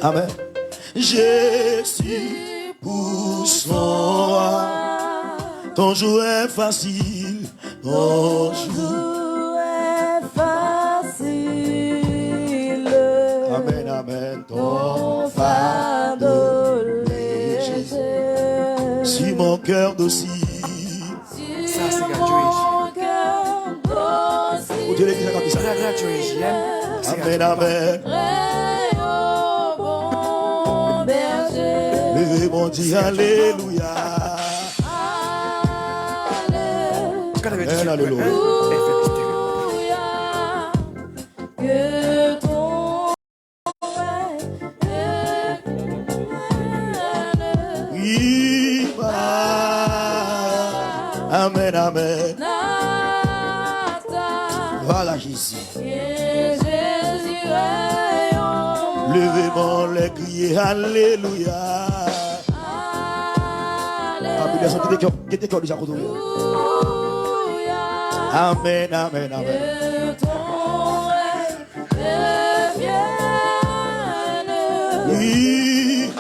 Amen. Jésus pour son roi. Ton jour est facile. Ton jour est facile. Amen, amen. Ton fardeau léger. Si mon cœur docile. Ça, c'est gratuit. Vous dites l'église comme ça. Amen, amen. Levez mon Dieu, alléluia. Amen, alléluia. Oui, amen, amen. Voilà Jésus. Levez-moi les crier alléluia. Amen, amen, amen. Oui.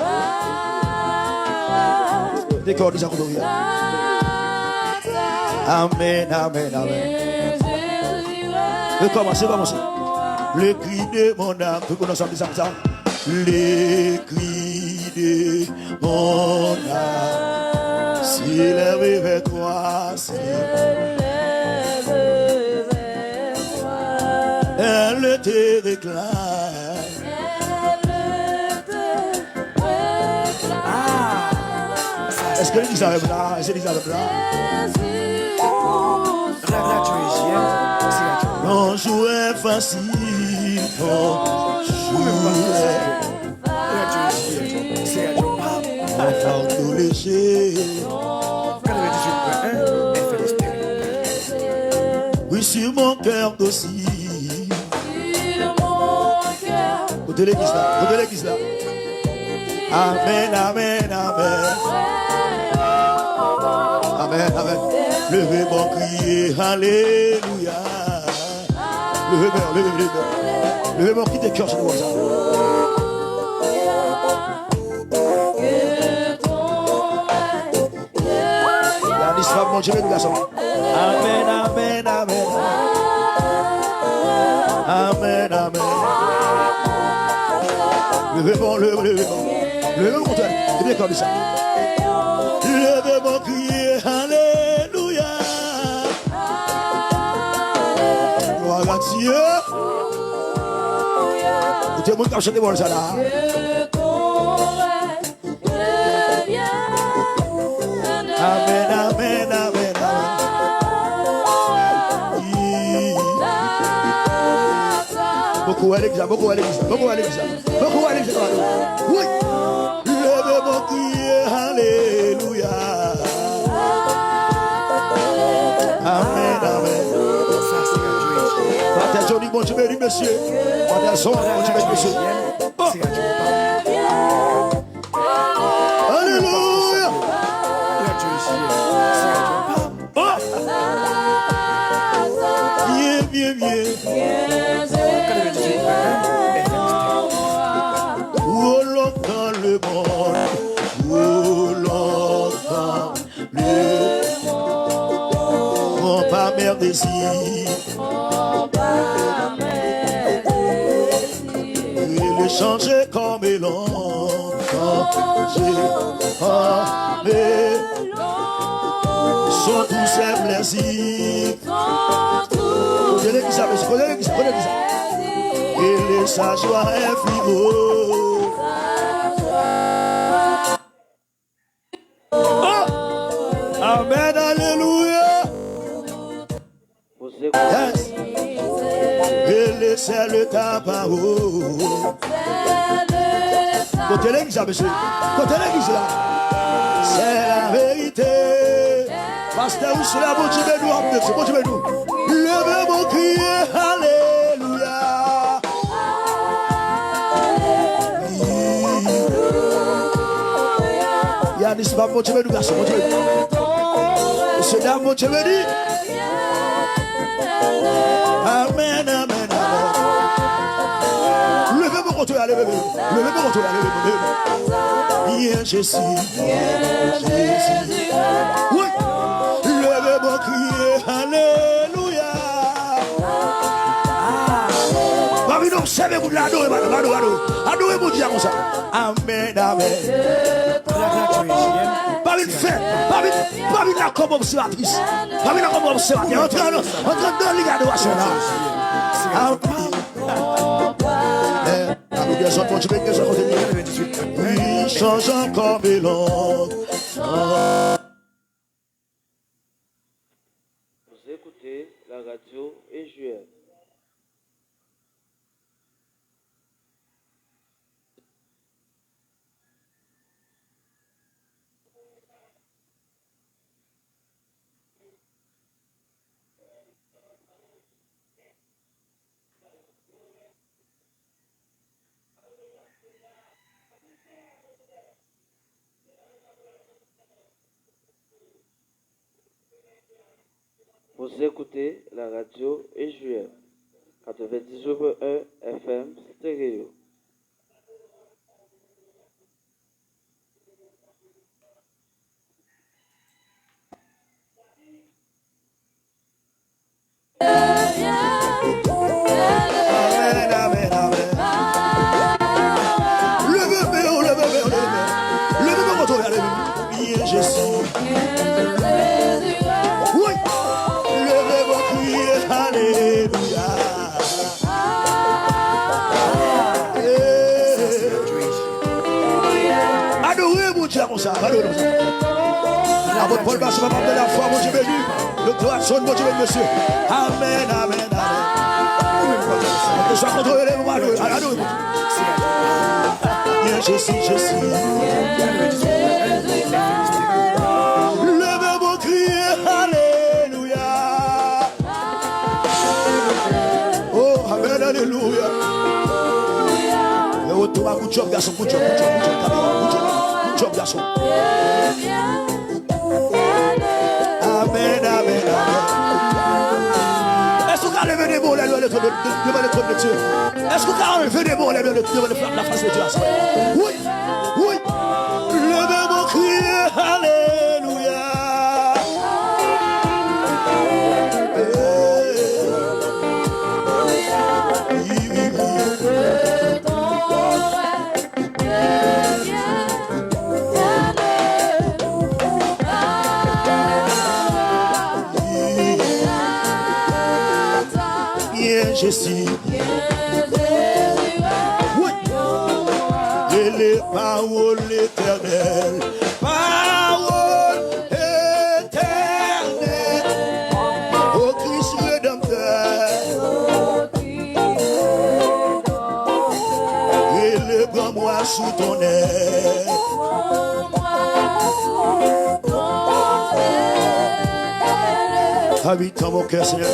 Amen, amen, amen. Commencez. Le cri de mon âme, tout le monde ensemble, ça. Le cri de mon âme, s'élève vers toi, elle te réclame. Est-ce que l'Église est là? Est-ce que l'Église est là? Ton jour est facile, ton jour est fardeau léger. Oui, sur mon cœur docile. Côté l'église là. Amen, amen, amen. Amen, amen. Levez mon crier, alléluia. Levez mon cri de cœur, c'est comme ça. La l'histoire, mon Dieu, nous garçons. Amen, amen, amen. Amen, amen. Levez mon compteur. C'est bien comme ça. Levez mon crier, alléluia. Gloire à Dieu. Tout le monde qui a chanté pour ça là. Amen, amen, amen, amen. Beaucoup à l'église. Oui. Levez mon crier, alléluia. Amen, amen. Frère Johnny, bon Dieu béni, monsieur. Frère Son, bon Dieu béni, monsieur. Alléluia. Bien. Où longtemps le monde, mon pas mère désir. Et le changer comme longtemps, sont tous ces plaisirs. Et sa joie est frivole. Amen, alléluia. Yes. Et laissez le parole. Côté l'église, monsieur. Côté l'église là. C'est la vérité. Pasteur, où c'est la bonne Dieu nous, c'est bon Dieu nous. Levez mon cri, alléluia. Yannis, c'est pas bon Dieu nous, garçon, bon Dieu. C'est là, bon Dieu dit. Amen, amen, amen. Levez mon contre, allez, levez mon contre, allez, yeah, Jésus, oui, levez mon crier, alléluia. Babi non sebe vous l'adorez, adorez mon Dieu comme ça. Amen, amen. Babi fait, Babi là comme observatrice, Babi là comme observateur. Entrez dans les adorations là. Oui, change encore mes langues. Vous écoutez la radio EJF. Vous écoutez la radio EJF 98.1 FM stéréo. Paul Basse, de la foi, mon Dieu béni. Le droit sonne, mon Dieu béni, monsieur. Amen, amen, amen. Que soit contrôlé, moi, adorez. Je suis. Levez vos cris, alléluia. Oh, amen, alléluia. Et autour, good job, garçon, good job, garçon. Amen, amen, amen. Est-ce que vous avez levé des mots devant le trône de Dieu? Est-ce que vous avez levé des mots devant la face de Dieu? Oui, oui. Levez vos cris, alléluia. Je suis. Oui. Et les paroles éternelles. Paroles éternelles. Au Christ rédempteur. Et le prends-moi sous ton aile. Habite en mon cœur, Seigneur.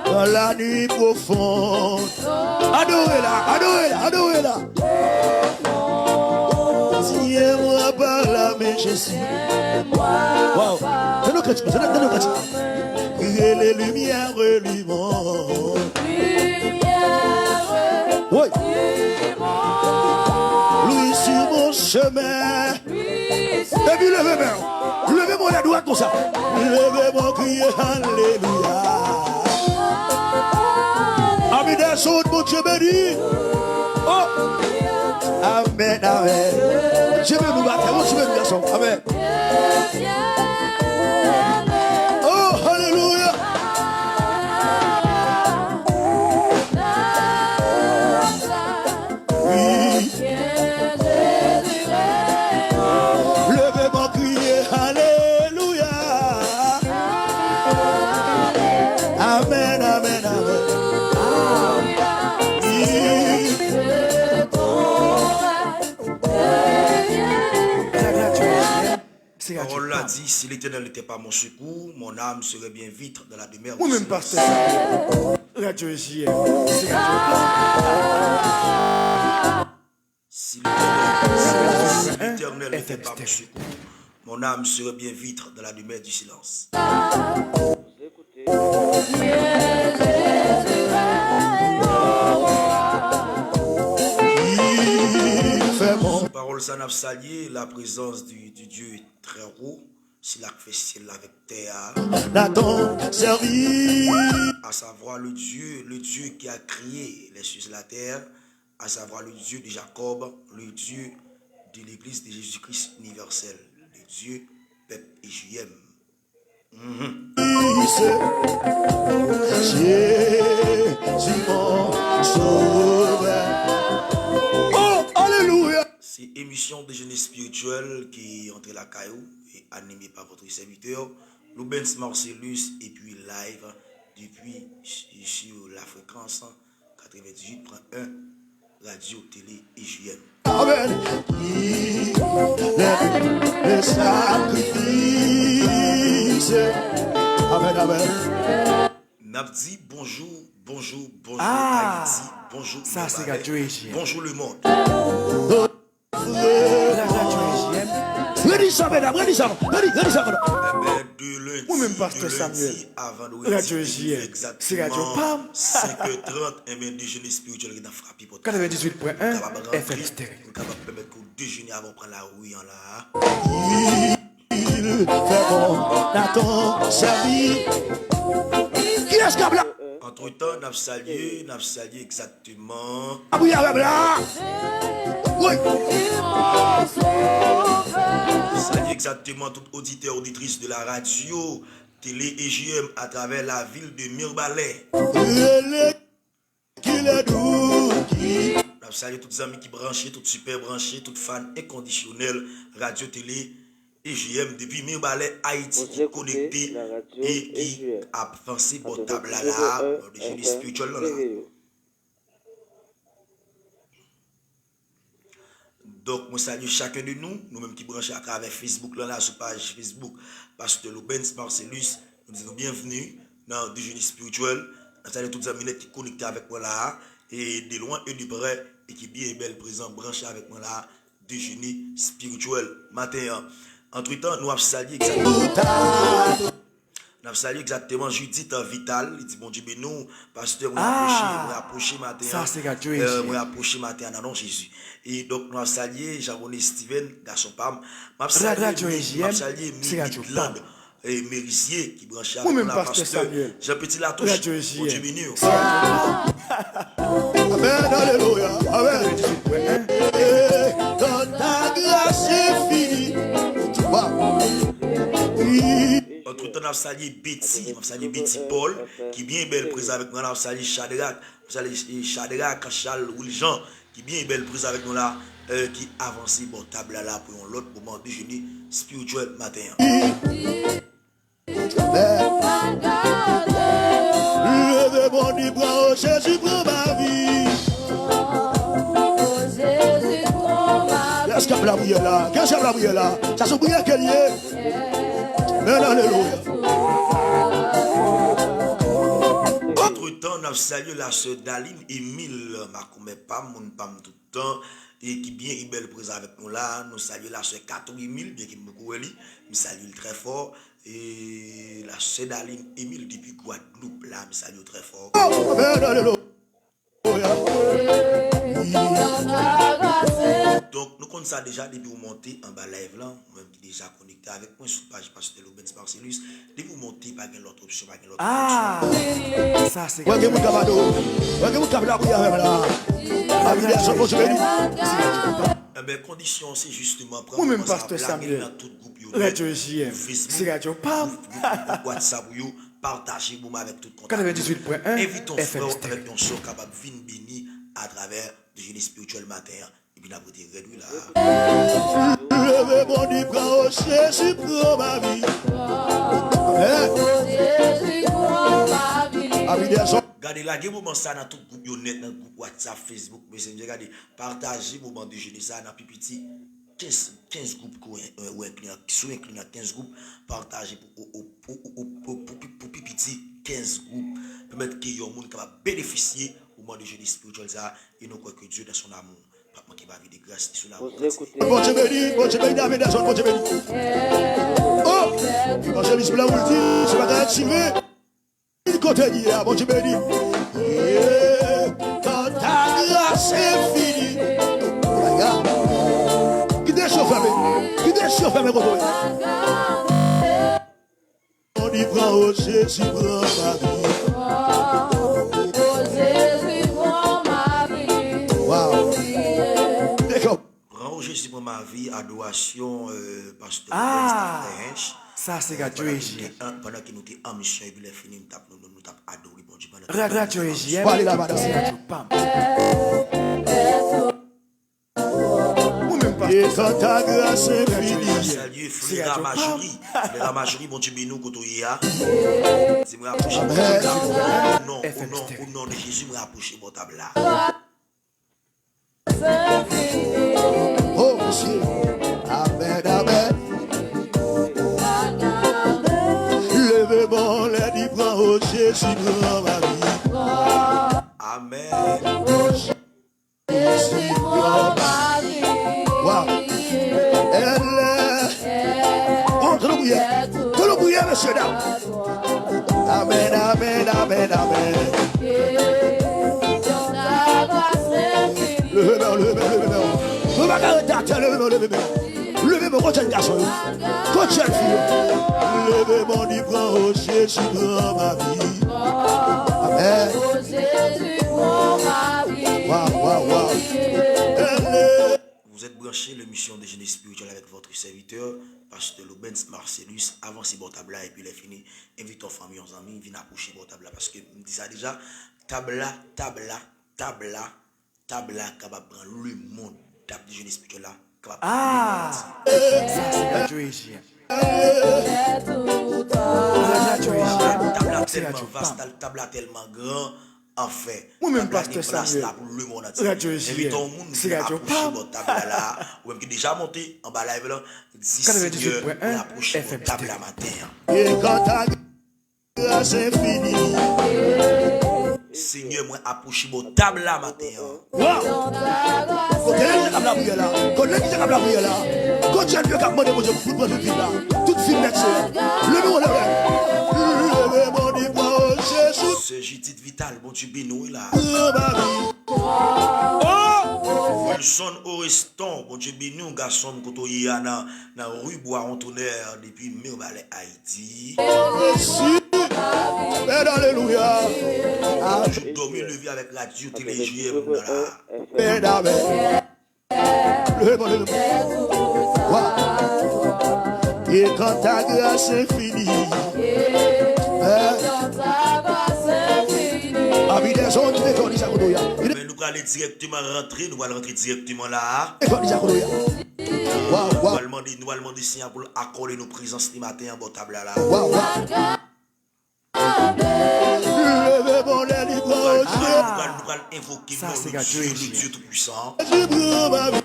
Dans la nuit profonde. Adorez-la. Tiens-moi par la main, Jésus. Wow. C'est nos chrétiens. Et les lumières lui montrent. Oui. Lui sur mon chemin. Et puis levez-moi la droite comme ça. Levez-moi, crier alléluia. Amis des sauts, mon Dieu béni. Oh, amen, amen. Je vais nous battre, mon Dieu béni, garçon. Amen. Oh, alléluia. Oui. Levez-moi, crier alléluia. Amen, amen, amen. Parole l'a dit, si l'Éternel n'était pas mon secours, mon âme serait bien vite dans la demeure. Ou même pasteur. Radio EJF. Si l'Éternel n'était pas mon secours, mon âme serait bien vite dans la demeure du silence. Vous écoutez parole, ça n'a salué la présence du Dieu très haut. C'est là que fait ciel avec terre. Nathan servi. À savoir le Dieu qui a créé les cieux et la terre. À savoir le Dieu de Jacob, le Dieu de l'église de Jésus-Christ universel. Le Dieu, peuple et JM. Jésus mon sauveur. Oh, alléluia. C'est émission de jeunesse spirituelle qui est entre la caillou et animée par votre serviteur, Loubens Marcellus, et puis live depuis sur la fréquence 98.1 radio, télé et JM. Amen. Le sacrifice. Amen, amen. Nabdi, bonjour, bonjour, bonjour Ah, Haïti, bonjour ça, c'est Ibadan, Radio EJM. bonjour le monde. La radio EJM. Ready ça, mesdames, ready ça. Ready ça, madame. De lundi, Ou même Pasteur Samuel. avant de Radio EJM. C'est Radio PAM. 5h30, et bien déjeuner spirituel qui a frappé pour 98.1 FM Stereo. Nous capable permettre qu'on déjeuner avant de prendre la rue en là. Il fait bon, Nathan servi. Qui est-ce qui a blanc? Entre-temps, nous avons salué exactement. Ah oui, avec là. Oui. Saluer exactement tout auditeur, auditrice de la radio, télé et JM à travers la ville de Mirbalais. Qu'il est doux. Nous saluons tous les amis qui branchés, tous super branchés, tous fans inconditionnels, radio, télé et JM depuis Mirbalais, Haïti, qui connecté et qui a avancé pour table là, de génie spirituel là. Donc, je salue chacun de nous, nous-mêmes qui branchons à travers Facebook, là, sur page Facebook, Pasteur Loubens Marcellus, nous disons bienvenue dans le génie spirituel. Nous saluons tous les amis qui sont connectés avec moi là, et de loin et de près, et qui bien belle présent, branché avec moi là, du génie spirituel matin. Entre-temps, nous avons salué exactement Judith Vital. Il dit bon Dieu, mais nous, pasteur, on a approché matin. Ça, c'est Radio on a approché matin en nom Jésus. Et donc, nous avons salué Jean-René Steven, garçon Pam. Radio EJM, c'est Radio PAM. Et Mérisier qui branchait Ou avec même la Pasteur pasteur Samuel. Jean-Petit Latouche. Radio Bon EJM. Dieu béni. Amen, alléluia. Amen. 98.1 Quand ta grâce est finie, tu vois. Entre-temps, nous avons salué Betty Paul, qui est bien belle prise avec nous. Nous avons salué Shadrach, Charles Wiljean, qui est bien belle prise avec nous là, qui avance bon table là pour un autre moment de déjeuner spirituel matin. Levez mon bras, Jésus prend ma vie. Qu'est-ce qu'il y a la prière là? Qu'est-ce qu'il y a la prière là? Ça se prière qu'elle y est. Alléluia. Entre-temps, nous avons salué la sœur Daline Emile, ma pas mon pam tout le temps, et qui bien est belle prise avec nous là. Nous saluons la sœur Catherine Emile, bien qu'il me couille, nous saluons très fort. Et la sœur Daline Emile depuis Guadeloupe là, nous saluons très fort. Amen, alléluia. Donc, nous connaissons ça déjà depuis vous montez en bas live là, même qui déjà connecté avec moi sur la page Pasteur Loubens Marcellus. Depuis vous montez, pas de l'autre option, pas de l'autre option. Ça, c'est Ouais, que vous capable. Ouais, que vous capable la prière même là. Amen, je vous bénis. Eh bien, condition, c'est justement Ou même Pasteur Samuel. dans tout groupe Radio EJM. C'est Radio PAM. WhatsApp, partagez vous avec tout le 98.1 Invitons FM frère Stereo. avec un son capable de venir béni à travers le génie spirituel matin. Et puis, nous avons été réduits là. Levez mon bras, Jésus prend ma vie. Amen. Regardez là, il y a un moment ça dans tout groupe, dans le groupe WhatsApp, Facebook, Messenger. Regardez, partagez le moment de jeûner ça dans petit 15 groupes qui sont inclus dans 15 groupes. Partagez pour petit 15 groupes. Permettre qu'il y ait un monde qui va bénéficier au moment de jeûner spirituel ça. Et nous croyons que Dieu dans son amour. Pas qui va vivre des grâces sur la route. Bon Dieu béni, David, bon Dieu béni. Oh, quand j'ai mis blanc, on dit, je vais t'activer. Il continue, bon Dieu béni. Quand ta grâce est finie, regarde. bon. On y prend au Jésus, prend ma vie. Wow. D'accord. Prends Jésus pour ma vie, adoration, pasteur. Ah, ça c'est Radio EJM. Pendant qu'il nous était en mission, et puis les finis, nous tapons adoré, bon Dieu. Radio EJM, Parlez là, madame. c'est Radio PAM. Et quand ta grâce est finie. Salut, frère Ramajouri. Le Ramajouri, bon Dieu, nous, quand on y a. Dis-moi, approcher mon Amen. table. Au nom de Jésus, me rapprocher mon table là. Oh, monsieur. Amen, amen. Levez mon lait, dit prends au Jésus, prends ma vie. Amen. Jésus, prends ma vie. Wow. Elle est. Oh, tout le bouillet, monsieur, dames. Amen, amen, amen, amen. Levez-moi. Vous m'avez arrêté, levez-moi, continue, garçon. Continue, fille. Levez-moi, dit prends au Jésus, prends ma vie. Amen. Wow. Elle est. Vous êtes branché l'émission de Jeunesse Spirituelle avec votre serviteur, pasteur Lobens Marcellus. Avancez votre table là et puis il est fini. Invite vos familles, vos amis, viens approcher votre table là parce que je me dis ça déjà. Table là, capable de prendre le monde. Table de Jeunesse Spirituelle là. Ah, ça c'est Radio EJM. Radio EJM, Table là c'est tellement Radio vaste, PAM. table là tellement grand. Enfin, Moi-même, table là pasteur qui place Samuel. là pour le monde entier. Radio EJM, Invitons au monde c'est à Radio approcher PAM. votre table là. Ou même qui est déjà monté en bas live là. Dis 98.1 Seigneur, approchez FM votre table là matin. Et quand ta grâce est finie. Seigneur, moi approcher votre table là matin. Wow! Quand elle est capable de prier là, quand elle est capable de prier là, quand tu as Dieu qui a demandé pour Dieu pour prendre toute fille là, toute fille net, levez-moi, levez-moi, dis-moi, Jésus, C'est Judith Vital, bon Dieu bénou là. prends ma vie. Wilson Oreston, bon Dieu bénou, garçon kotoye dans rue Bois-Antonnerre depuis Mirbalet Haïti. Jésus, Père, alléluia. Je dormi levé avec la Dieu télégier dans la. Père, amen. Levez-moi, levez-moi. Wow. Et quand ta grâce est finie, amis des hommes, tu déconnes, ça, Kodoya. Mais nous allons aller directement rentrer, nous allons rentrer directement là. Déconne, ça, Kodoya. Wow, Nous wow, allons demander Seigneur pour accorder nos présences ce matin en bon table là. wow, wow. Levez mon lait, Nous libre, allons invoquer Ça, c'est le Radio Dieu, EJM. le Dieu Tout-Puissant. Jésus, prends ma vie.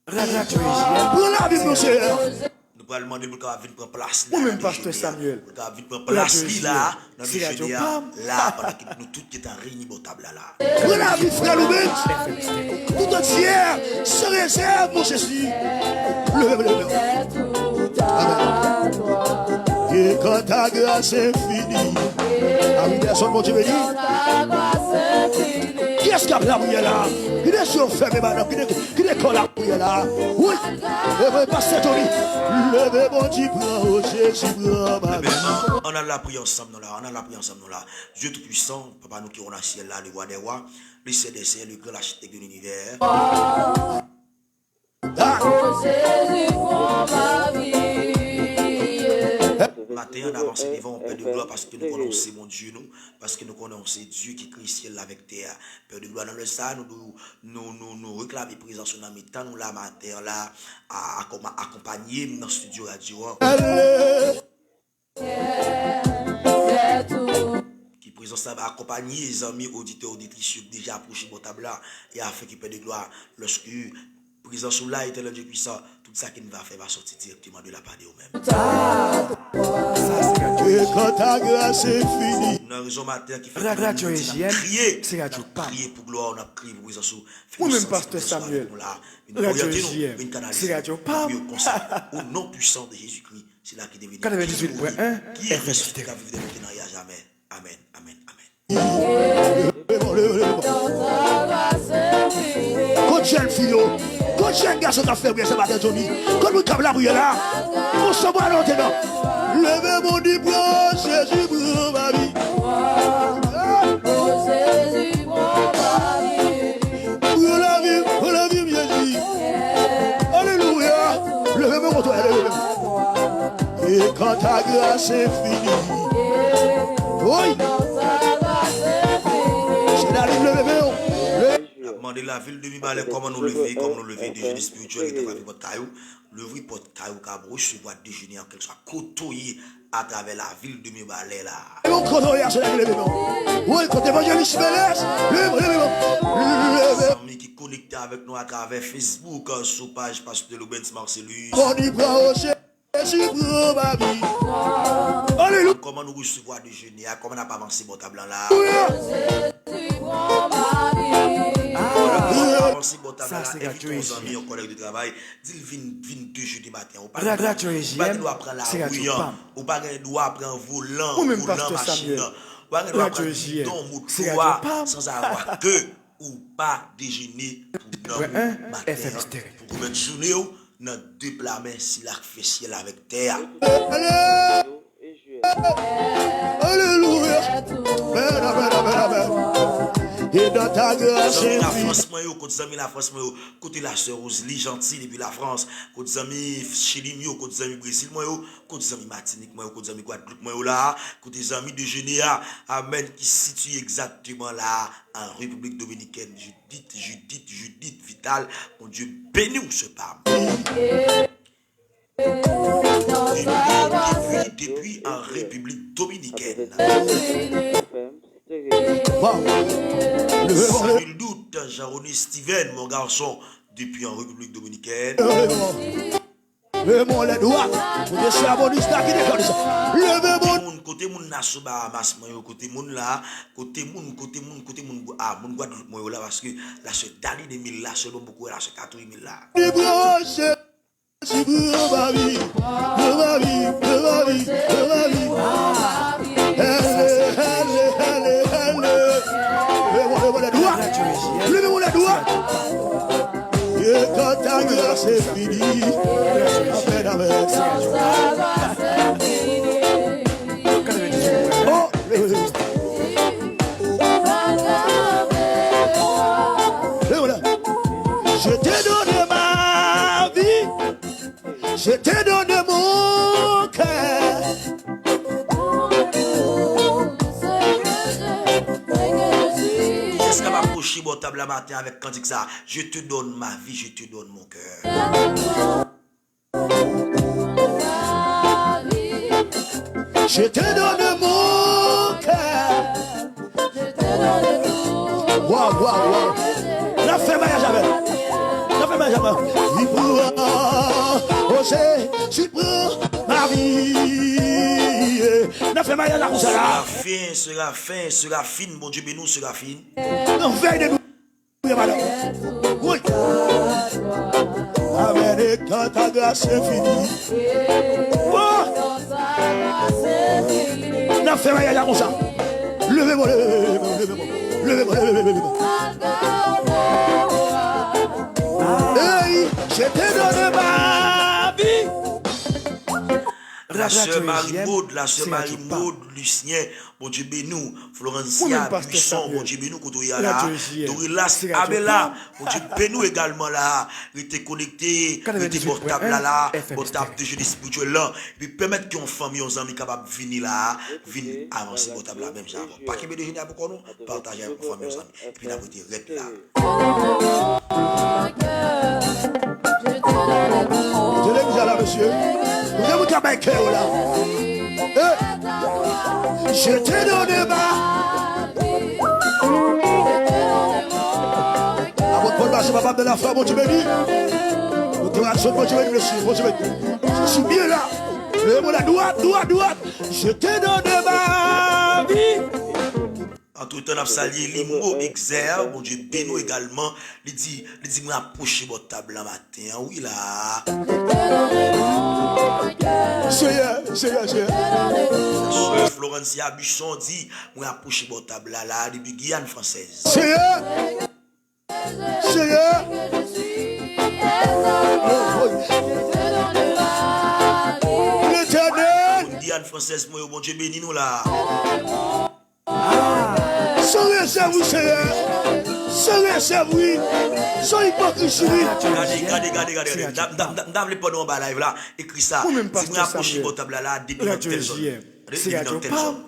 Radio EJM, Pour la vie, monsieur. Nous allons demander pour qu'il vienne prendre place là. Ou même dans le pasteur déjeuner. Samuel. Pour qu'il vienne prendre place Radio là, dans le c'est Radio déjeuner, PAM. là, pendant que nous tous qui étions réunis bon table là. Pour la vie, frère Loubet. Tout entière, sans réserve, mon Jésus. Levez. Amen. Et quand ta grâce est finie, amis des hommes, mon Dieu béni. Qui est-ce qui a la prière là? Qui est sur fermé maintenant? Qui est qu'on la prière là? Oui. Levez, pasteur Tony. Levez mon Dieu, prends au Jésus, prends ma vie. On a la prière ensemble nous là, Dieu Tout-Puissant, Papa nous qui on a ciel là, le roi des rois, le CDC, le grand architecte de l'univers. Ah. Matin, on avance devant on Père de gloire parce que nous connaissons mon Dieu, nous, parce que nous connaissons Dieu qui crée ciel avec terre. Père de gloire, dans le ça, nous réclamons présence dans notre temps, nous là, matin, là, à accompagner dans le studio radio. Qui présence ça va accompagner les amis auditeurs, auditrices déjà approchés de table là et afin que Père de gloire, lorsque présence là était le Dieu puissant, tout ça qu'il va faire va sortir directement de la part de eux-mêmes. Et quand ta grâce est finie, Nous avons raison matin qui fait Radio EJM, crier, c'est Radio PAM. crier pour gloire, on a crié pour présence. Ou-même pasteur Samuel. Radio EJM, c'est Radio PAM. Au nom puissant de Jésus-Christ, c'est là qu'il devient 98.1 qui est FM. ressuscité qui a vécu maintenant et à jamais. Amen, amen, amen. levez-moi. Quand tu es le fillot, quand Bon jeune garçon qui a fait bien ce matin, Johnny. Quand nous sommes là, vous là, on se voit maintenant. Levez mon diplôme, Jésus pour ma vie. Pour la vie, Jésus. Alléluia. Levez mon toit, et quand ta grâce est finie, oui. C'est la ligne, levez. Demandez la ville de Mibalé comment nous lever, déjeuner spirituel qui est avec votre caillou. Lever votre caillou cabro, je vois déjeuner en quelque soit côtoyé à travers la ville de Mibalé là. On côtoyé à cela, levez. Oui, quand évangéliste Mélès, levez. Amis qui connectent avec nous à travers Facebook, sur page Pasteur Loubens Marcellus. On y prend au Jésus pour ma vie. Alléluia. Comment nous recevoir déjeuner, comment on n'a pas avancé mon tableau là. Ça, c'est gratuit. Invite ton ami, un collègue de travail, dis-le, viens 2 jeudi matin. Ou pas doit prendre la rouille, ou pas doit prendre volant, machine. Ou pas doit prendre ton moto sans avoir que ou pas déjeuner pour notre matin. Pour mettre journée dans 2 plats mains si la fait ciel avec terre. Alléluia. Et dans ta grâce, la France, la France, côté la sœur Rosely, gentille depuis la France, côté amis Chili, côté amis Brésil, côté amis Martinique, côté amis Guadeloupe, là, côté amis de Généa, amen, qui se situe exactement là, en République Dominicaine. Judith, Vital, mon Dieu, bénis ce parme. Depuis en République Dominicaine. Sans nul doute, Jean-René Steven, mon garçon, depuis en République Dominicaine. Levez-moi les doigts. Vous êtes à mon histoire qui déconne ça. Levez-moi. Côté moun naso Bahamas, côté moun là, côté moun, ah, moun Guadeloupe, moi là, parce que la se Dali de 1000 là, selon beaucoup, la se 4000 là. C'est pour ma vie, pour ma vie, pour ma vie, pour ma vie. Levez-moi les doigts. Levez-moi les doigts. Et quand ta grâce est finie, amen. Oh, je t'ai donné ma vie, je t'ai donné mon cœur. Est-ce qu'elle va approcher mon table la matin avec cantique ça? Je te donne ma vie, je te donne mon cœur. Je te donne mon cœur. Waouh. La femme à jamais. La femme à jamais. Il pourra oser, tu prends ma vie. La femme à jamais. Sera fine, mon Dieu, bénou, sera fine. Non, veille de nous, madame. Oui. Amen. Et quand ta grâce est finie. La femme à jamais comme ça. Levez-moi. Hey, je te donne ma vie. La sœur Marie-Maud, Lucien, mon Dieu bénou, Florencia, Buisson, mon Dieu bénou, Kotoya là, Dorilas, Abela, mon Dieu bénou également là, il était connecté, il était portable là, portable de jeudi spirituel là, puis permettre qu'une famille, aux amis capables de venir là, venir avancer portable là, même ça. Pas qu'il y ait de génie pour nous, partager avec une famille, aux amis, et puis la beauté reste là. Je l'ai mis là, monsieur. Vous avez mis un cœur là. Je t'ai donné ma. À votre bonne marche, papa de la femme, mon Dieu béni. Votre action, mon Dieu béni, monsieur. Je suis bien là. Levez-moi la droite. Je t'ai donné ma vie. Entre temps, on a salué Limo, Exer, mon Dieu, Beno également. Il dit, moi, approchez votre table la matin. Oui, là. C'est. Florencia Buisson dit, moi, approchez votre table là, depuis Guyane française. C'est. française, moi, bon Dieu béni nous là. Sans réserve, oui, Seigneur. Sans réserve, oui. Sans hypocrisie, oui. Regardez. Dame les panneaux en bas live là. Écrit ça. Si vous approchez votre table là, début dans telle zone. Début dans telle zone.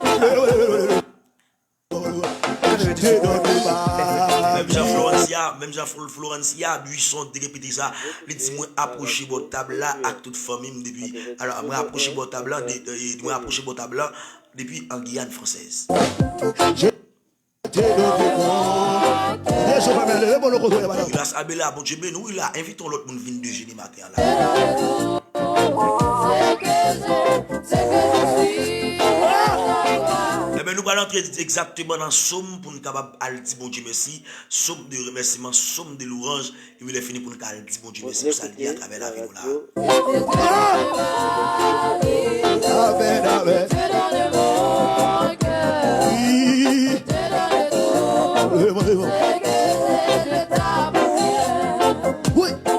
Même Jean-Florencia, Buisson, de répéter ça. Il dit, moi, approchez votre table là, avec toute famille depuis. Alors, moi, approchez votre table là, depuis en Guyane française. Grâce à Bella, bon Dieu, nous, il a invité l'autre monde venir de jeudi matin là. Eh bien, nous allons entrer exactement dans somme pour nous capable aller dire bon Dieu merci, somme de remerciement, somme de louange, et puis il est fini pour nous aller dire bon Dieu merci pour ça le dire à travers la vie là. Amen, amen.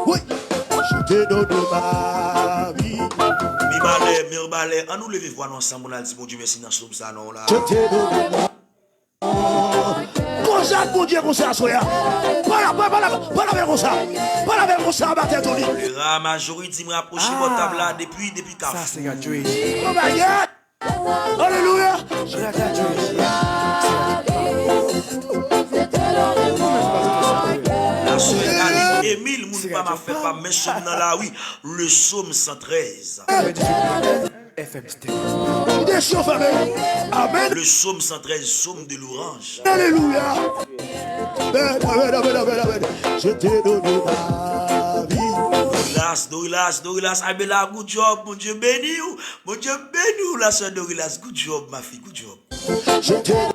Oui, je te donne ma vie. Balai, on nous lever voir ensemble, on a dit bon Dieu merci dans somme ça non là. Je te donne ma vie. Consacre mon Dieu comme ça, soya. Pas la comme ça. Pas la comme ça, ma tête au lit. La majorité me rapprocher votre table là depuis Ça, caf. c'est Dieu. Oh my God. Alléluia. La soeur Ali Émile, moun pas m'a fait pas mais somme dans la oui, le psaume 113. FM Amen. Le psaume 113, psaume de l'orange. Alléluia. Amen. Je te donne ma vie. Dorilas, Abela, good job, mon Dieu béni ou, la soeur Dorilas, good job, ma fille, good job. Je te donne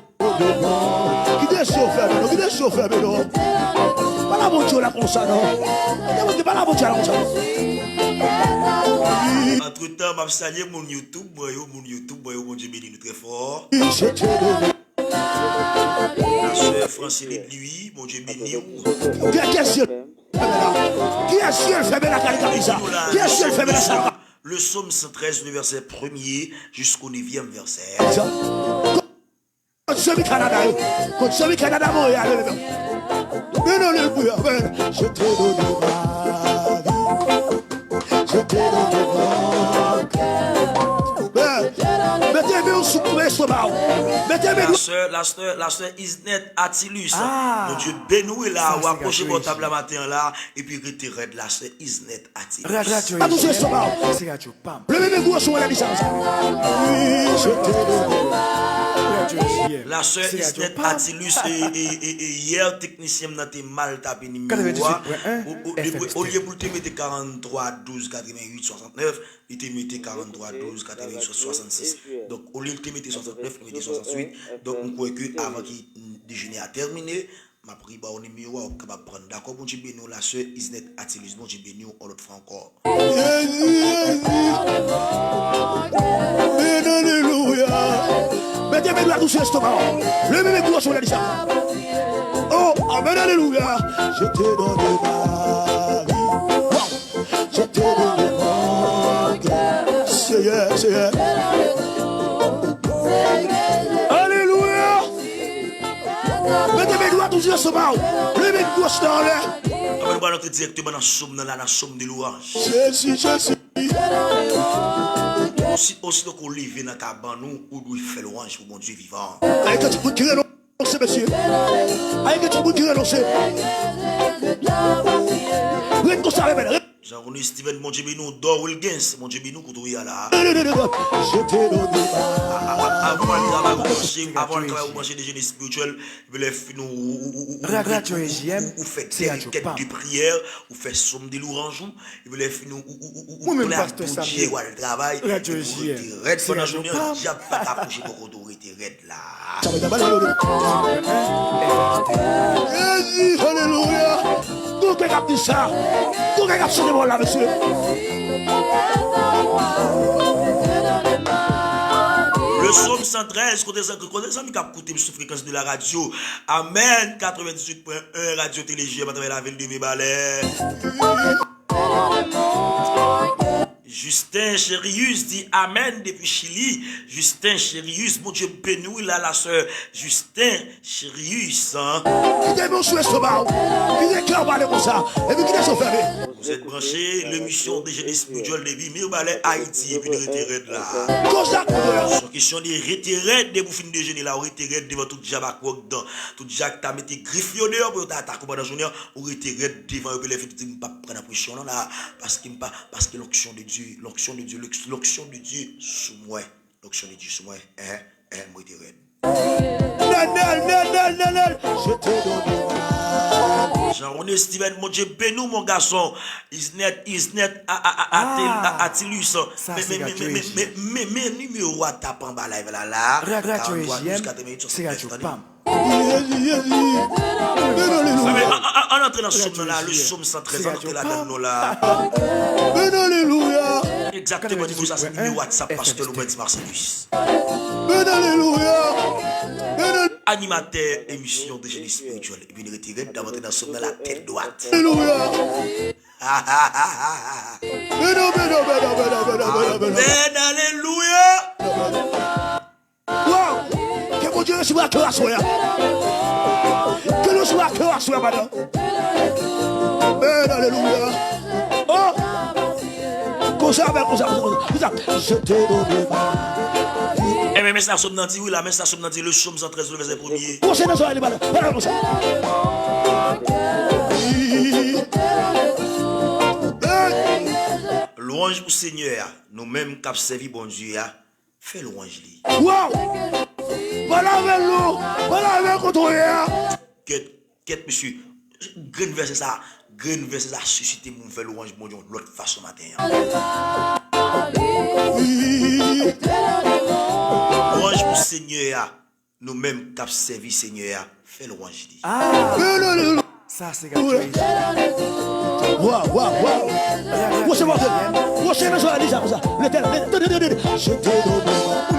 qui est chauffeur, non. Pas la bonne chose là comme ça, non. Pas la bonne chose là comme ça. Entre temps, m'a salué mon YouTube, mon Dieu béni nous très fort. Je te donne. La soeur Francine lui, mon Dieu béni ou. Qui est-ce fait la caricature? Qui est-ce fait la ça? Le psaume 113, le verset 1er jusqu'au 9e verset. Contre Canada, Montréal. Je te donne ma vie. Je te donne ma vie. Mettez-moi sous l'estomac. La soeur Isnet Attilus. Mon Dieu, bénou est là. Ou approchez votre table la matin là. Et puis retirez de la soeur Isnet Attilus. Le même goût sur la licence. Je te donne. La soeur Isnet Attilus et hier technicien n'a été mal tapé numéro 3. Au lieu pour te mettre 43 12 88 69, il te mettait 43 12 88 66. Donc au lieu de te mettre 69, il mettait 68. Donc on croit que avant qu'il déjeuner a terminé, ma pris au numéro on capable prendre. D'accord, bon Dieu béni la soeur Isnet Attilus, bon Dieu béni on l'autre fois encore. Alléluia. Mettez-moi la douce l'estomac. Le même goût sur la licence. Oh, amen, alléluia. Je te donne ma vie. Je te donne mon cœur. Seigneur. Alléluia. Mettez-moi la douce l'estomac. Le même goût dans l'air. On va entrer directement dans la somme de louange. Jésus. Aussitôt qu'on lève dans ta banou, ou doit faire l'orange pour mon Dieu vivant. Avec un petit bout qui renonce, monsieur. Avec un petit bout qui renonce. Rien que ça, Jean-René Steven, mon Dieu béni, Dor Wilkins, mon Dieu béni, Koutoui là. je te donne Avant le travail, vous mangez des jeunes spirituels, vous faites des quêtes de prière, vous faites somme de l'orange, vous faites nous, vous le travail, vous êtes pendant la journée, j'ai pas approché pour autorité red là. Alléluia. Tout est capté ça. Tout est absolument là, monsieur. Le psaume 113, côté ça, qui a écouté sur fréquence de la radio. Amen, 98.1 radio télévision à travers la ville de Mébalais. Justin Chérius dit Amen depuis Chili. Justin Chérius, mon Dieu béni là la sœur. Justin Chérius. Hein? Qui est mon souhait sauvage? Qui est cœur parler comme ça? Et puis qui est fermé? Vous êtes branchés, l'émission des jeunes spirituels de vie, mais vous allez Haïti et puis nous retirez de là. Comme ça, Sur question de retirer de vous finir déjeuner là, ou retirer devant tout Jabak dedans. Tout Jack t'a mis griffe dehors pour t'attaquer pendant la journée, ou retirer devant eux, les filles ne pas prendre la pression là, parce que l'onction de Dieu, l'onction de Dieu sous moi, l'onction de Dieu sous moi, moi retirer. je te donne. Jean-René Steven, mon Dieu, bénou mon garçon. Isnet, Atilus. Mais numéro à taper en bas live là. C'est Radio Pam. On entre dans ce somme là, le somme 113, on entre là-dedans là. Alléluia. Exactement, niveau ça, c'est numéro WhatsApp, pasteur Louis Marcellus. Alléluia. Animateur, émission de génie spirituel. Et puis il retire d'avancer dans ce somme la tête droite. Alléluia. Amen, alléluia. Wow. Que mon Dieu soit que la soya. Que nous soit que la soya, madame. Alléluia. Oh. Comme ça. Je te donne. Eh mais ça somme dans oui, la mais ça somme dans le somme 113 le verset 1er. Comment ça soit madame. Voilà comme ça. Louange pour Seigneur, nous-mêmes qui avons servi bon Dieu, fais louange lui. Wow. Voilà avec nous. Voilà avec contrôleur. Quête monsieur, green verset ça suscité mon faire louange bon Dieu l'autre façon matin. Louange pour Seigneur, nous-mêmes qui avons servi Seigneur, fais louange lui. Ça, c'est gratuit. Wow.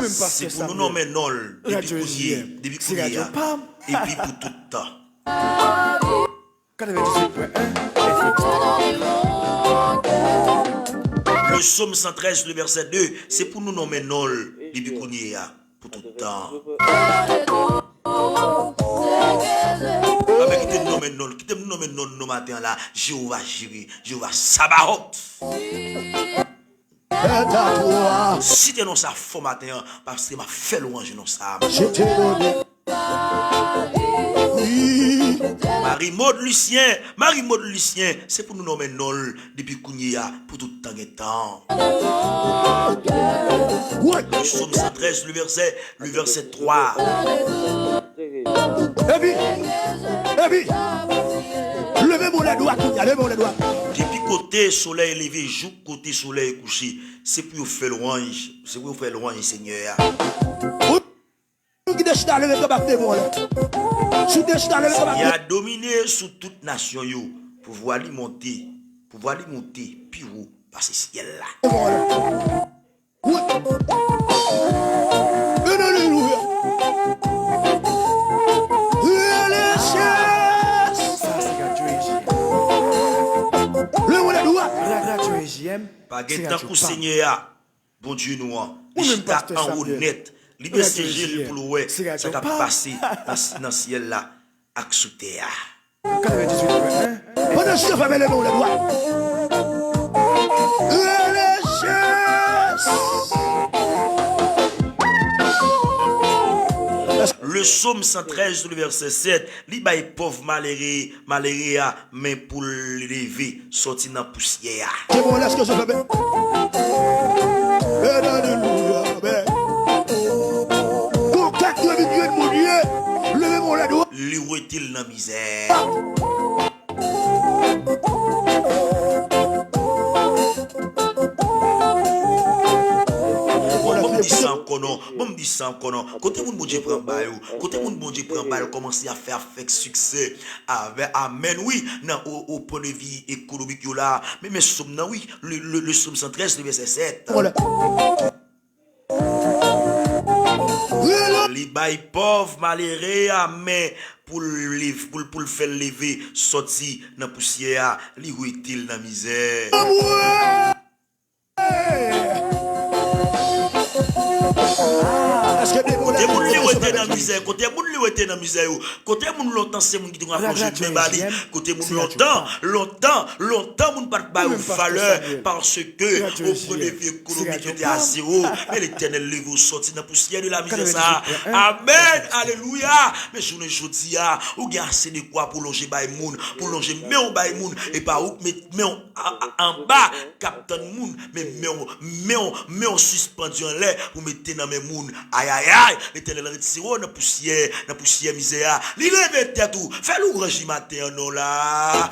C'est pour nous nommer Nol, depuis qu'on y a, et puis pour tout le temps. 98.1 Le psaume 113, le verset 2, c'est pour nous nommer Nol, depuis qu'on y a, pour tout le temps. Avec qui te nomme non, qui te nomme non nos matin là, Jéhovah Jireh, Jéhovah Sabaoth. Si tu non ça faux matin, parce que m'a fait louange non ça. Je te donne. Marie-Maud Lucien, c'est pour nous nommer Nol depuis Kounia pour tout temps et temps. Le psaume 113, le verset 3. Et puis, levez-moi les doigts, levez-moi les doigts. Depuis côté soleil levé, jour côté soleil couché, c'est pour faire louange, Seigneur. Il a dominé sous toute nation, pour voir lui monter, puis où, par ce ciel là. Pas guettant pour Seigneur, bon Dieu nous, chita en haut net, libère ses gilles pour l'oué, ça t'a passé dans le ciel là, avec sous terre. 98.1 pendant ce temps, les doigts. Le psaume 113, le verset 7, li bay pauvre malheureux, mais pour lever, sorti dans la poussière. C'est bon, laisse que je fais bien. Alléluia. Contact avec Dieu de mon Dieu. Levez-moi les doigts. Li ouest-il dans la misère? Bon me dit ça encore. Côté moun bon Dieu prend bail, commence à faire avec succès. Avec amen oui, au point de vue économique là, mais somme nan oui, le somme 113 le verset 7. Li bay pauvre malheureux mais pour le faire lever sorti dans poussière, li outil dans misère. dans la misère, côté moun li était dans la misère, côté moun longtemps c'est moun qui doit plonger de bali, côté moun longtemps moun pas de valeur parce que au point de vue économique était à zéro, mais l'éternel lui vous sortir dans la poussière de la misère ça. Amen, alléluia. Mais je ne dis pas, ou bien assez de quoi pour longer by moun, pour longer mais on by moun et pas où mais en bas captain moun, mais on suspendu en l'air pour mettre dans mes moun. Aïe aïe aïe, l'éternel retire dans la poussière misère. Li lève tête tout, fais l'ouvrage matin non là.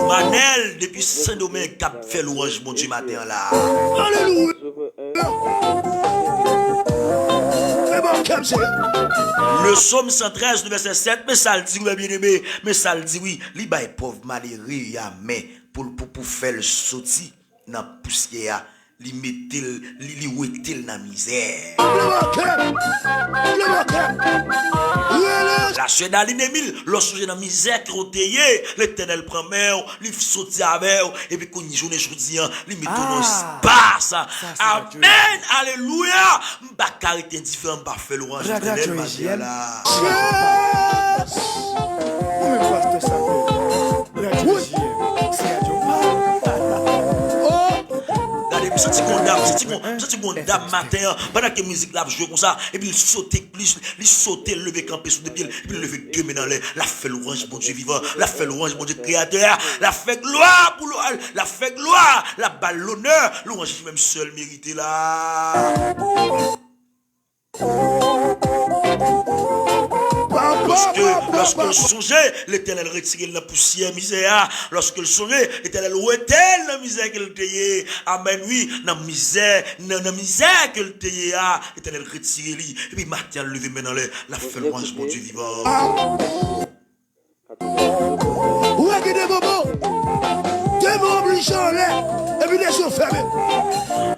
Manel depuis Saint-Domingue cap fait l'ouvrage bon Dieu matin là. Alléluia. Le psaume 113, le verset 7, mais ça le dit, oui, bien aimé, mais ça le dit, oui, li bay pauvre malheureux, ya, mais pour faire le sorti dans la poussière, li mettel, li wettel dans la misère. La suite d'Aline Emile, lorsque j'ai dans la misère, l'éternel prend mer, li sorti avec, et puis quand il joue les journées, li met ton espace. Amen, alléluia. M'ba carité indifférent, m'ba fait l'orange, l'éternel m'a dit là. Senti qu'on dame matin pendant que la musique là jouer comme ça et puis il sautait plus il sautait lever camper sous des pieds et puis lever deux mains dans l'air la fait l'orange bon Dieu vivant la fait l'orange bon Dieu créateur la fait gloire pour la fait gloire la balle l'honneur l'orange même seul mérité là. Lorsque le songeait, l'éternel retirait la poussière misère. Lorsque le songeait, l'éternel retelle la misère qu'il était. Amen, oui, dans la misère qu'il était. L'éternel retirait lui. Et puis, matin, levé maintenant, la fait l'orange, mon Dieu vivant. Où est-ce que des moments? Des moments obligeants, et puis des yeux fermés.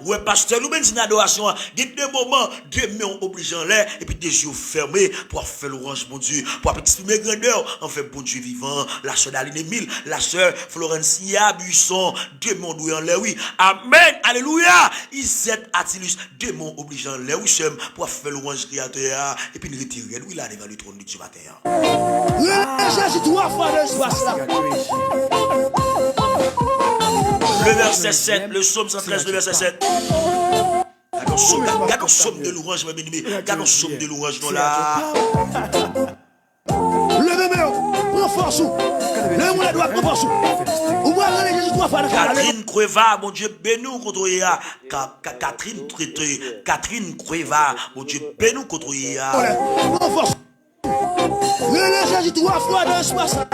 Ouais, pasteur, nous avons une adoration. Il y a des moments, des mains obligeants l'air, et puis des yeux fermés pour faire l'orange, mon Dieu, pour exprimer grandeur. En fait, bon Dieu vivant, la sœur d'Aline Emile, la sœur Florencia Buisson, deux mains en l'air, oui. Amen, alléluia. Isette Attilus, deux mains obligeants l'air, oui, pour faire l'orange créateur, et puis nous retirer, oui, là, devant le trône du matin. J'ai trois fois de l'espace là. Le verset 7, le psaume 113, le verset 7. Regarde le somme de l'orange, ma bien-aimée. Regarde le somme de l'orange, non là. Levez-moi, prends force. Levez-moi la droite, prends force. Ou moi, allez, Jésus, trois fois. Catherine Creva, mon Dieu, bénou contre Yéa. Catherine Creva, mon Dieu, bénou contre Yéa. Prends force. Relève Jésus, trois fois dans l'espace là.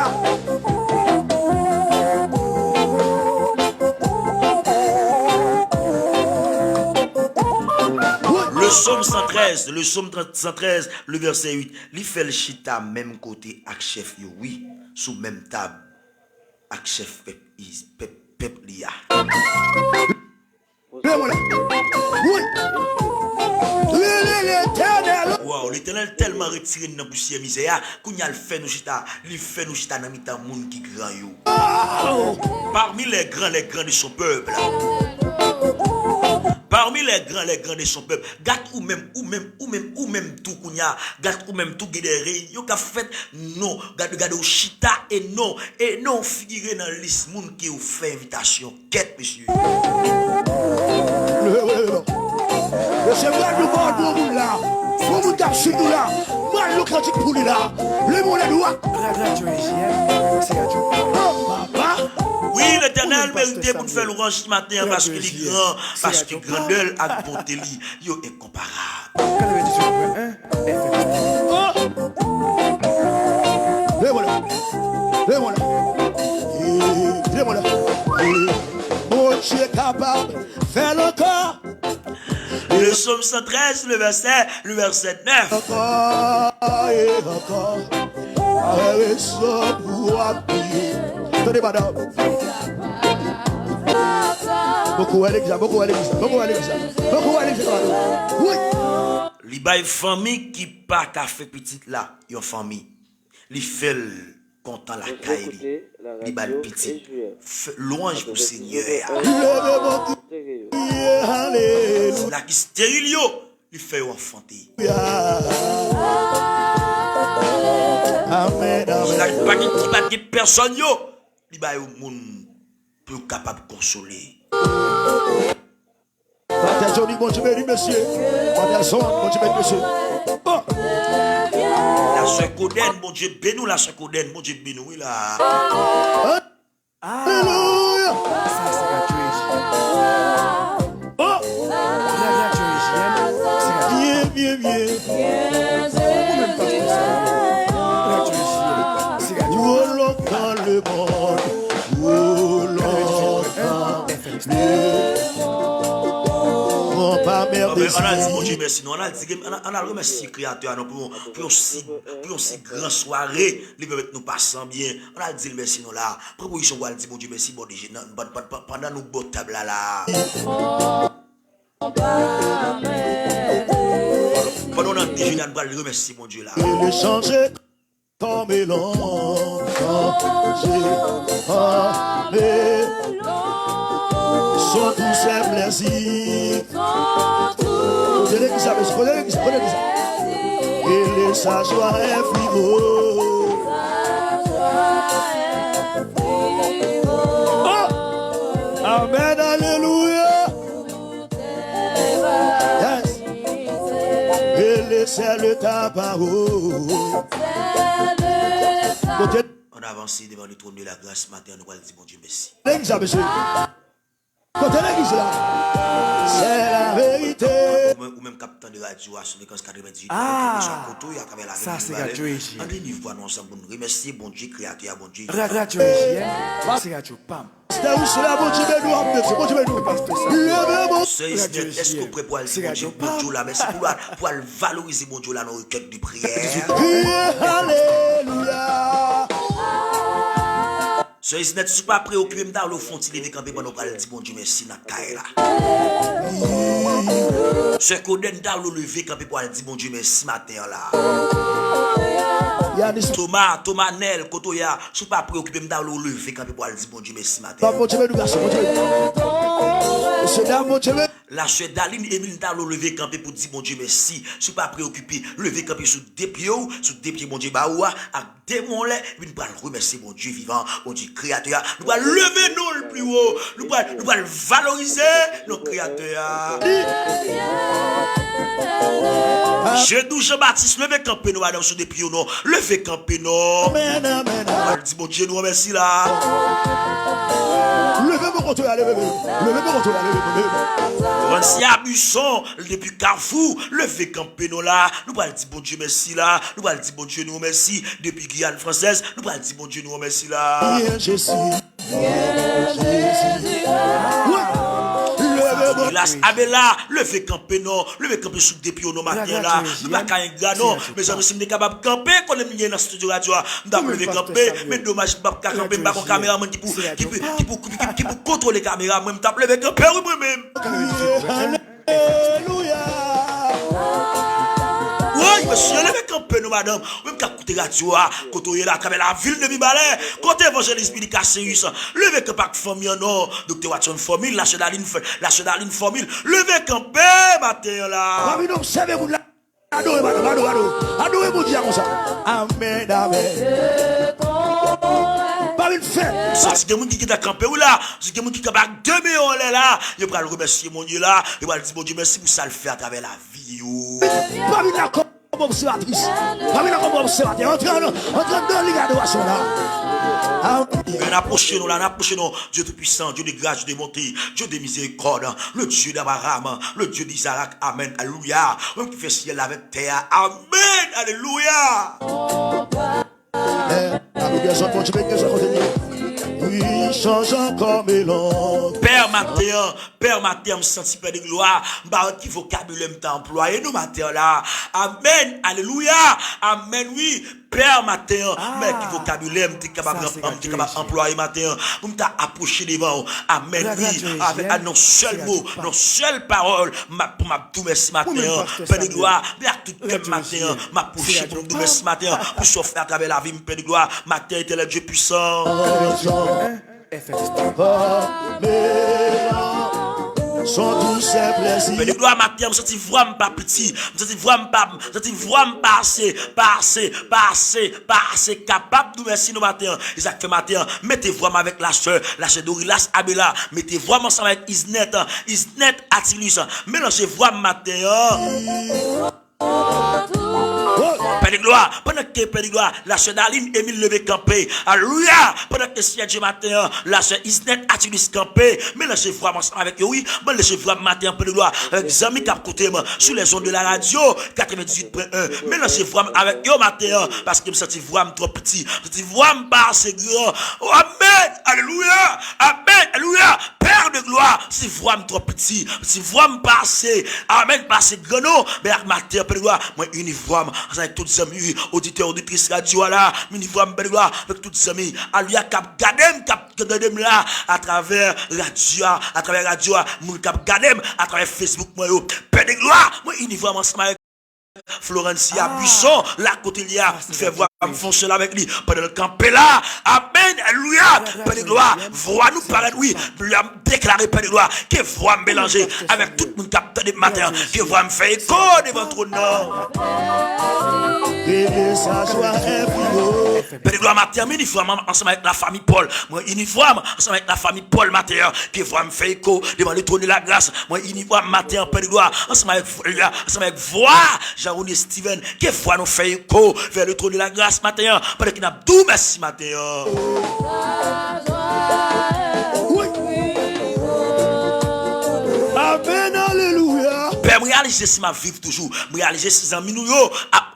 Le psaume 113, le verset 8. Li fait le chita même côté avec chef yo, oui, sous même table avec chef pep liya. Wow, l'éternel tellement retiré dans la poussière misère, qu'on y a le fait nous chita, il fait nous chita dans mitan monde qui grand yo. Parmi les grands de son peuple. Parmi les grands de son peuple, gâte ou même tout kounya, gâte ou même tout guédéré, yo ka fait non, gâte ou chita et non figuré dans liste moun qui ou fait invitation. Quête monsieur. Le cheval du bord pour vous là, pour vous taper sur nous là, mal le critique pour lui là, le monde est droit. Papa. Oui, l'éternel mérite pour faire l'orange ce matin parce qu'il est grand, parce que grandeur a bonté li, yo incomparable. Le voilà. Mon Dieu est capable, fais le corps. Le psaume 113, le verset 9. Encore et encore, avec ça pour appuyer. Tenez, madame. Beaucoup à l'église. Oui. Li bay famille qui pas qu'a fait petite là, yon famille. Il fait content la caille. Il bat le petit. Louange pour Seigneur. Levez mon cri, alléluia. La qui stérile, il fait enfanter. Amen, amen. La qui bat de personne, il bat au monde plus capable de consoler. Frère Johnny, bon Dieu béni, monsieur. Frère Son, bon Dieu béni, monsieur. Oh. La soeur Coden, mon Dieu béni, la soeur Coden, mon Dieu béni, oui là. Alléluia. Ça, c'est Radio Oh. Hygiène. Bien, bien, bien. Ou même pas tout ça. C'est Radio Où l'on prend le monde, où l'on prend mon pas mère des On a dit, mon Dieu, merci. On a dit, on a remercié le Créateur pour une si grande soirée. Il peut nous passer bien. On a dit merci, nous là. Proposition, on a dit, mon Dieu, merci, bon Dieu, pendant nos beaux tables là. Pendant notre déjeuner, on va remercier, mon Dieu là. Il est changé comme l'on changé. Sont tous ces plaisirs. Prenez qui ça, prenez qui ça. Et les sa joie est frivole. Oh! Amen, alléluia. Yes. Et laissez le tabac. On avance devant le trône de la grâce matin, nous allons dire, mon Dieu, merci. Prenez qui ça, monsieur. Côté l'église là, c'est la vérité. Ou même capitaine de radio à 98. Ça, c'est Radio Hygiène. On dit, nous allons ensemble nous remercier, bon Dieu, Créateur, bon Dieu. Radio Hygiène. C'est Radio PAM. C'est où cela, bon Dieu, bon Dieu, levez mon. Est-ce qu'on prépare le dire, bon Dieu, là, merci pour valoriser, bon Dieu, là, nos requêtes de prière. Alléluia. Ce n'est pas préoccupé dans le fond, il est campé pendant qu'on dit bon Dieu merci na caille là. Ce qu'on donne dans le lever campé pour dire bon Dieu merci matin là. Thomas Nel Kotoya, suis pas préoccupé dans le lever campé pour dire bon Dieu merci matin. Bon Dieu, garçon, bon Dieu. C'est là, bon Dieu. La chère Daline Emile dans le lever campé pour dire bon Dieu merci. Suis pas préoccupé, lever campé sous des pieds, bon Dieu baoua, à démon là, nous allons remercier mon Dieu vivant, mon Dieu créateur. Nous allons lever nous le plus haut. Nous allons valoriser nos créateurs. Jean-Baptiste, levez campé nous madame sous des pieds non. Levez campé non. Amen, amen. On dit bon Dieu nous remercie là. Levez mon compte, levez mon compte, levez. Francis Abusson, depuis Carrefour, levez campé nous là. Nous allons dire bon Dieu merci là. Nous allons dire bon Dieu nous remercie. Depuis Guyane française, nous allons dire bon Dieu nous remercie là. Bien Jésus. Glace Abela, levez campé non, levez campé sous des pieds non matin là. Nous pas qu'un gars non, mais amis si nous capable camper qu'on est mis dans studio radio, nous avons levé campé, mais dommage pas camper pas comme caméraman qui pour contrôler caméra, moi m't'a levé campé moi même. Alléluia. Oui, monsieur, levez campé nous madame, même qu'à côté radio quand on est là à travers la ville de Bibalé, côté évangéliste Billy Sirius, levez campé famille non, docteur Watson famille, la Chedaline famille, levez campé matin là. Parmi nous, servez-vous là. Adorez, adorez mon Dieu comme ça. Amen, amen. Parmi le fait. Ça, c'est des gens qui ont campé ou là, c'est des gens qui ont 2 millions là, ils vont remercier mon Dieu là, ils vont dire mon Dieu merci pour ça le fait à travers la vie. Parmi la comme observatrice, parmi la comme observateur, entrant dans l'adoration là. On approche nous, Dieu tout-puissant, Dieu de grâce, Dieu de bonté, Dieu de miséricorde, le Dieu d'Abraham, le Dieu d'Isaac, amen, alléluia, même qui fait ciel avec terre, amen, alléluia. Oui, changeant comme élan. Père matin, me senti Père de gloire, qui vocabulaire m't'a employé nous matin là. Amen, alléluia, amen, oui. Père matin, mais qui vocabulaire, m'te capable employer matin, pour m'ta approcher devant. Amen, oui, avec un seul mot, non seule parole, pour m'a tout merci matin, Père de gloire, mais à tout cœur matin, m'approcher pour me merci matin, pour s'offrir à travers la vie, Père de gloire, matin éternel Dieu puissant. Sont tous ces plaisirs. Mais de gloire matin, je sens vraiment pas petit, je sens vraiment pas assez capable de merci nos matins. Isaac fait matin, mettez vraiment avec la sœur Dorilas Abela, mettez vraiment ensemble avec Isnet Attilus, mélangez vraiment matin. Père de gloire, pendant que Père de gloire, la sœur Daline Émile levé campé. Alléluia. Pendant que si Dieu matin, la sœur Isnet Attilus campé. Mélangez vraiment avec eux, oui. Mélangez vraiment matin, Père de gloire, avec des amis qui ont côté sur les ondes de la radio 98.1. Mélangez vraiment avec eux matin, parce que je me sens vraiment trop petit. Je me sens vraiment pas assez grand. Oh, amen. Alléluia. Amen. Alléluia. Père de gloire, c'est vraiment trop petit. C'est vraiment pas assez. Amen. Pas assez grand, non. Mais matin, Père de gloire, moi, uniforme, avec tous les amis, auditeurs, auditrices, radio là, uniforme, Père de gloire, avec tous les amis, alléluia, cap gadem là, à travers radio, mon cap gadem, à travers Facebook, moi, Père de gloire, moi, uniforme, ensemble avec Florencia Buisson, là, côté il y a, fait voir, me foncer là avec lui, pendant le campé là, amen, alléluia, Père de gloire, voix nous paraître, oui, lui a déclaré, Père de gloire, que voix me mélanger avec tout le monde capteur de matin, que voix me fait écho devant ton nom. Père de gloire, matin, uniforme, ensemble avec la famille Paul, moi, uniforme, ensemble avec la famille Paul, matin, que voix me fait écho devant le trône de la grâce, moi, uniforme, matin, Père de gloire, ensemble avec voix, Jean-René Steven, que voix nous fait écho vers le trône de la grâce, matin, pendant qu'il n'a tout merci, matin. Oui. Amen, alléluia. Père, me réaliser si ma vie toujours, me réaliser si amis nous à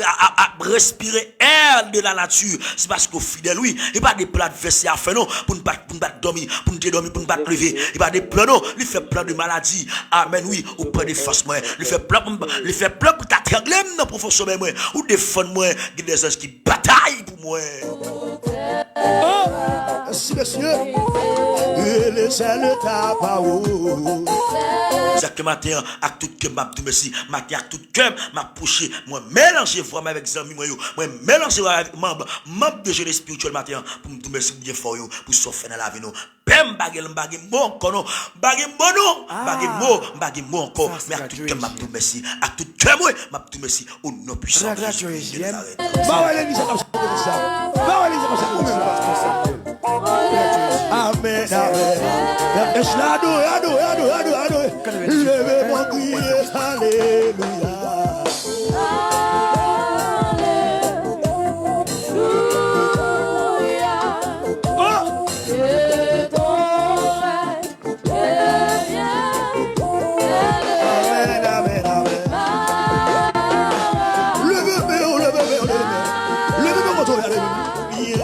respirer air de la nature. C'est parce qu'au fidèle, oui, il n'y a pas de plans de verser à faire, non, pour ne pas dormir, pour ne dormir, pour ne pas lever. Il n'y a pas de plans, non, il fait plein de maladies. Amen, oui, ou pas de force, moi. Il fait plein pour t'attangler, non, pour force, moi, ou défendre, moi, il y a des anges qui bataillent pour moi. Oh, merci, monsieur. C'est le tabac. Chaque matin, à tout cœur, m'a tout merci. Matin, à tout cœur, m'a poussé. Moi, mélanger vraiment avec les amis, moi, mélanger avec membres de jeûne spirituel matin, pour me tout merci bien fort, pour s'offrir dans la vie, nous. Bem, bagel, mon kono, bagel, mon encore. Mais à tout cœur, m'a tout merci. À tout cœur, moi, m'a tout merci. Au nom puissant. Amen, amen. Levez-moi, criez, alléluia.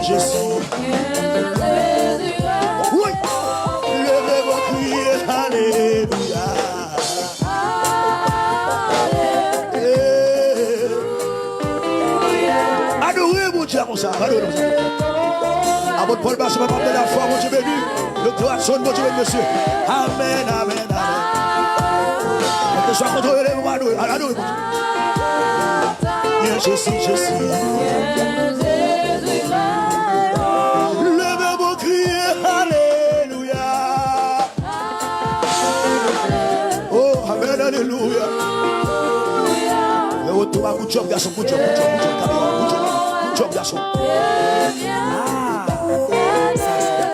Je suis. Oui. Levez-moi, criez, alléluia. Adorez mon Dieu comme ça. Adorez comme ça. À votre Paul Basse, ma de la foi, mon Dieu béni. Le droit sonne, mon Dieu béni, monsieur. Amen, amen, amen. Que soit contrôlé, mon Dieu. Adorez, mon Dieu. Je suis. Levez-moi, criez, alléluia. Oh, amen, alléluia. Good job, garçon, good job, garçon.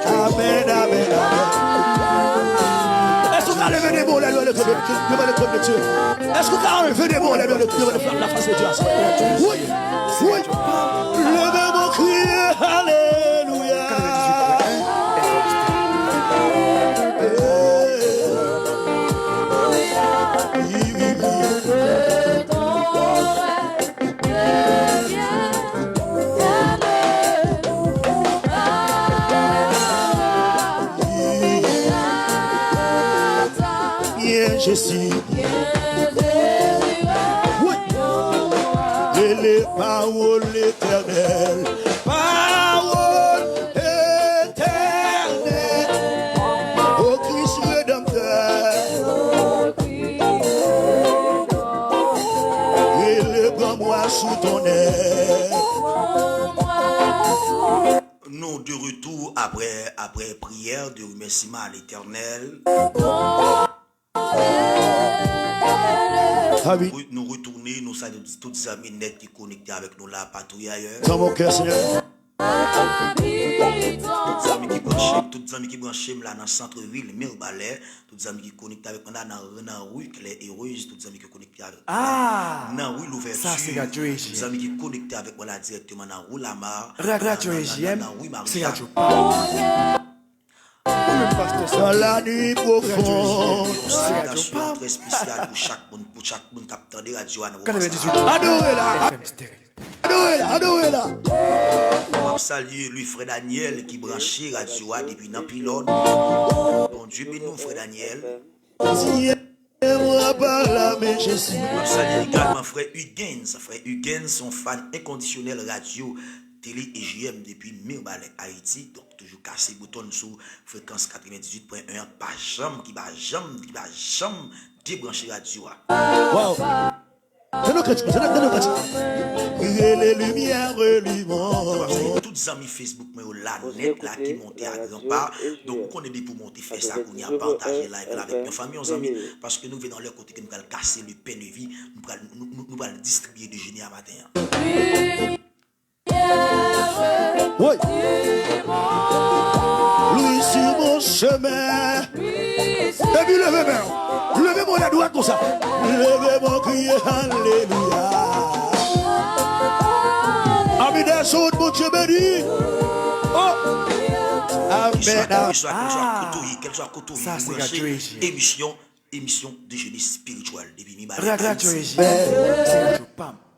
Amen, amen, amen. Est-ce que vous avez levé des mots devant le trône de Dieu? Est-ce que vous avez levé des mots devant la face de Dieu? Oui, oui. Levez-moi, criez, alléluia. Je suis. Oui. les paroles éternelles. Parole éternelle. Ô Christ rédempteur. Élève-moi sous ton aile. Nous de retour après prière de remerciement à l'Éternel. Ah oui. Nous retourner, nous saluons tous les amis nets qui connectés avec nous là, partout ailleurs. Dans mon cœur, Seigneur. Tous les amis qui branchent là dans le centre-ville, Mirbalais, tous les amis qui connectent avec nous là dans la rue, Claire Heureuse, tous les amis qui connectent avec nous dans la rue L'Ouverture, tous les amis qui connectent avec nous là directement dans la rue Lamar, dans la rue Marie-Jeanne. Dans la nuit profonde. Une salutation très spéciale pour chaque monde qui attend des radios. Adorez-la. Adorez-la. On salue lui, frère Daniel, qui branché radio depuis dans Pilon. Bon Dieu, bénis nous, frère Daniel. On salue également frère Huguens. Frère Huguens, son fan inconditionnel radio, télé et JM depuis Mirbalais, Haïti. Donc, toujours cassé bouton sous fréquence 98.1. Pas jamais, qui va jamais débrancher radio. Wow. C'est nos critiques, et les lumières reluisent. Toutes les amis Facebook, mais là, net, là, qui montent à grand part. Donc, on est dit pour monter, faire ça, qu'on y a partagé live avec nos familles, nos amis, parce que nous venons dans leur côté, que nous allons casser le pain de vie, nous allons distribuer de génie à matin. Oui. Lui sur mon chemin. Et puis levez-moi. Levez-moi la droite comme ça. Levez-moi, criez Alléluia. Amis des autres, mon Dieu béni. Oh. Amen. Qu'elle soit côtoyée, émission de génie spirituel. Depuis Mirbalais.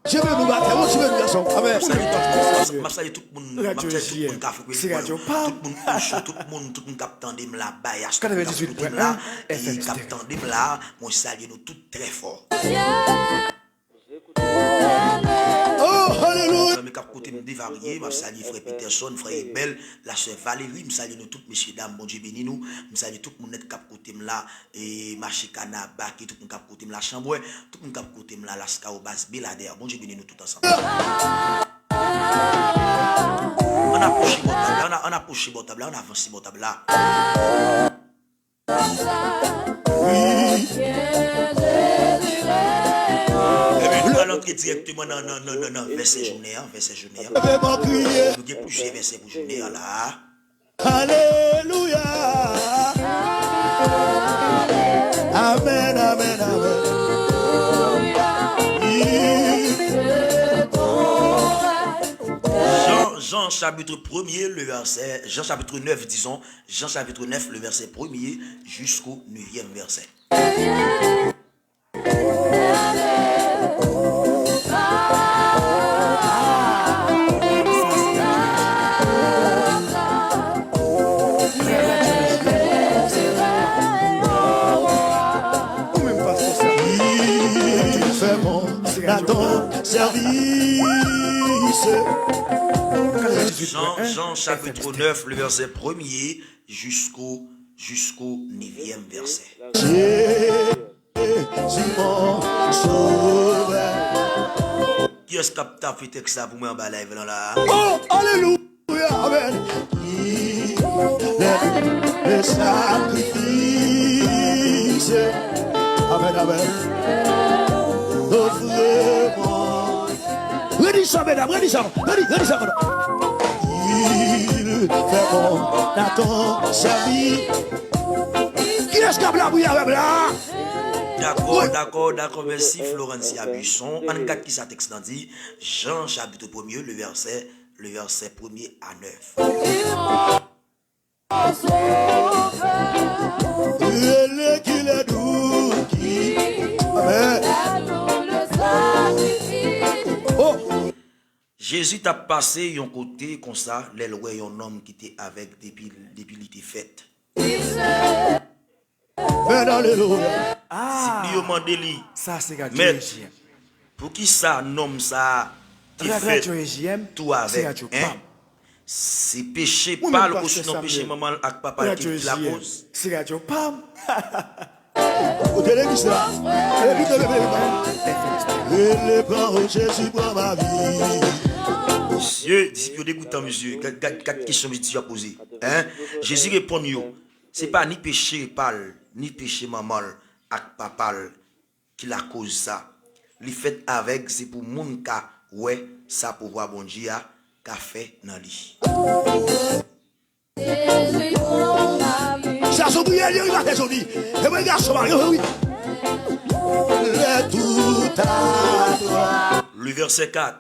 Je veux nous battre, je veux nous garçons. Amen. Je salue tout le monde, tout le monde qui a fait tout le monde qui attendait là, là, et qui attendait là, moi salue nous tous très fort. Oh, alléluia. Je cap côté me dévarier, je salue frère Peterson, frère Ebel, la sœur Valérie, je salue nous toutes messieurs dames, bon Dieu béni nous, je salue tout le monde qui cap côté là et marché Canaba, qui tout le monde cap côté la chambre, tout le monde cap côté là la Scaobas Belader, bon Dieu béni nous tout ensemble. On approche bon table, on avance bon table là. Nous allons entrer directement dans verset journée. Nous avons plusieurs versets pour journée là. Alléluia. Amen, amen, amen. Jean chapitre 1er, le verset, Jean chapitre 9, disons, Jean chapitre 9, le verset 1er jusqu'au 9e verset. Jean chapitre 9, le verset 1er jusqu'au 9e verset. Qui est-ce qui a fait texte ça pour moi en bas live là? Oh, alléluia, amen. Le sacrifice. Amen, amen. Offrez-moi. Redis ça, mesdames, redis ça. Redis ça, madame. Il fait bon, Nathan, servi. Qui est-ce qui a blabouillé avec là? D'accord, merci Florence Abusson. On regarde qui ça texte dit. Jean chapitre 1er, le verset 1er à 9. Jésus t'a passé un côté comme ça, l'éloué un homme qui était avec depuis il était fait. Ah, si lui demande lui. Ça c'est Mais pour qui ça nomme ça qui fait tout avec. Hein? C'est péché parle ou sinon péché maman avec papa qui la cause. C'est Radio Pam. Côté l'église là. Et les paroles Jésus prend ma vie. Monsieur, disciple dégoûtant, monsieur. Quatre questions que tu as posées. Hein? Jésus répond, c'est pas ni péché parle, ni péché maman avec papa qui la cause ça. Le fait avec, c'est pour mon cas, ouais, ça pour voir bon Dieu, qu'a fait dans lui. Ça sont prières, il va faire dit. Et moi, garçon, oui. Le tout à toi. Le verset 4.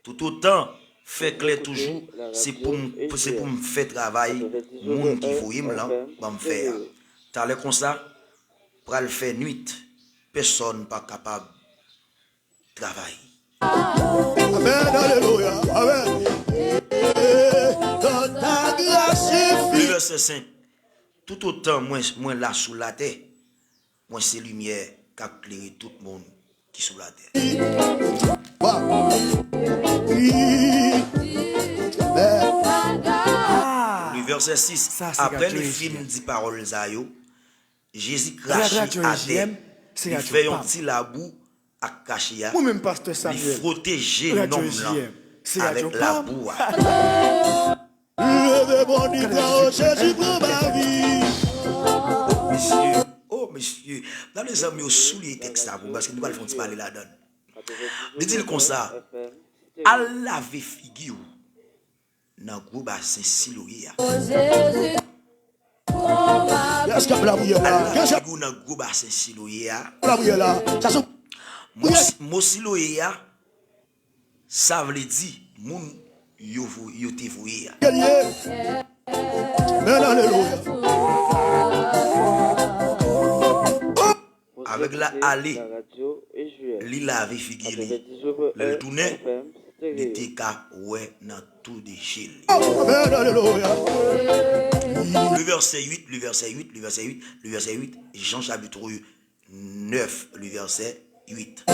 Tout autant, fait clair toujours, c'est pour me faire travail, monde qui voyait là, va me faire. T'as l'air comme ça, pour le faire nuit, personne pas capable de travailler. Amen, alléluia, amen. Dans ta grâce Le verset 5. Tout autant, moi là sous la terre, moi c'est lumière qui a éclairé tout le monde qui est sous la terre. Le verset 6. Après le film dit paroles Zayo, Jésus crache à terre. Il fait un petit labou à cacher. Moi-même, pasteur Il Samuel. protéger l'homme là avec la boue. le bon Dieu, Jésus prend ma vie. Monsieur, dans les amis, au soulier texte là, parce que nous allons faire parler là-dedans. Dit-il comme ça, à laver figure dans le gros bassin Siloé. Est-ce que la prière là? Qu'est-ce que dans le gros bassin Siloé? La prière là? Ça sont. Mo Siloé, ça veut dire, moun yo te voué. Alléluia. Avec la allée, li lave figure, le tourner, il était qu'à ouais dans tout des Gilles. Alléluia. Le verset 8, le verset 8, le verset 8, le verset 8, Jean chapitre 9, le verset 8.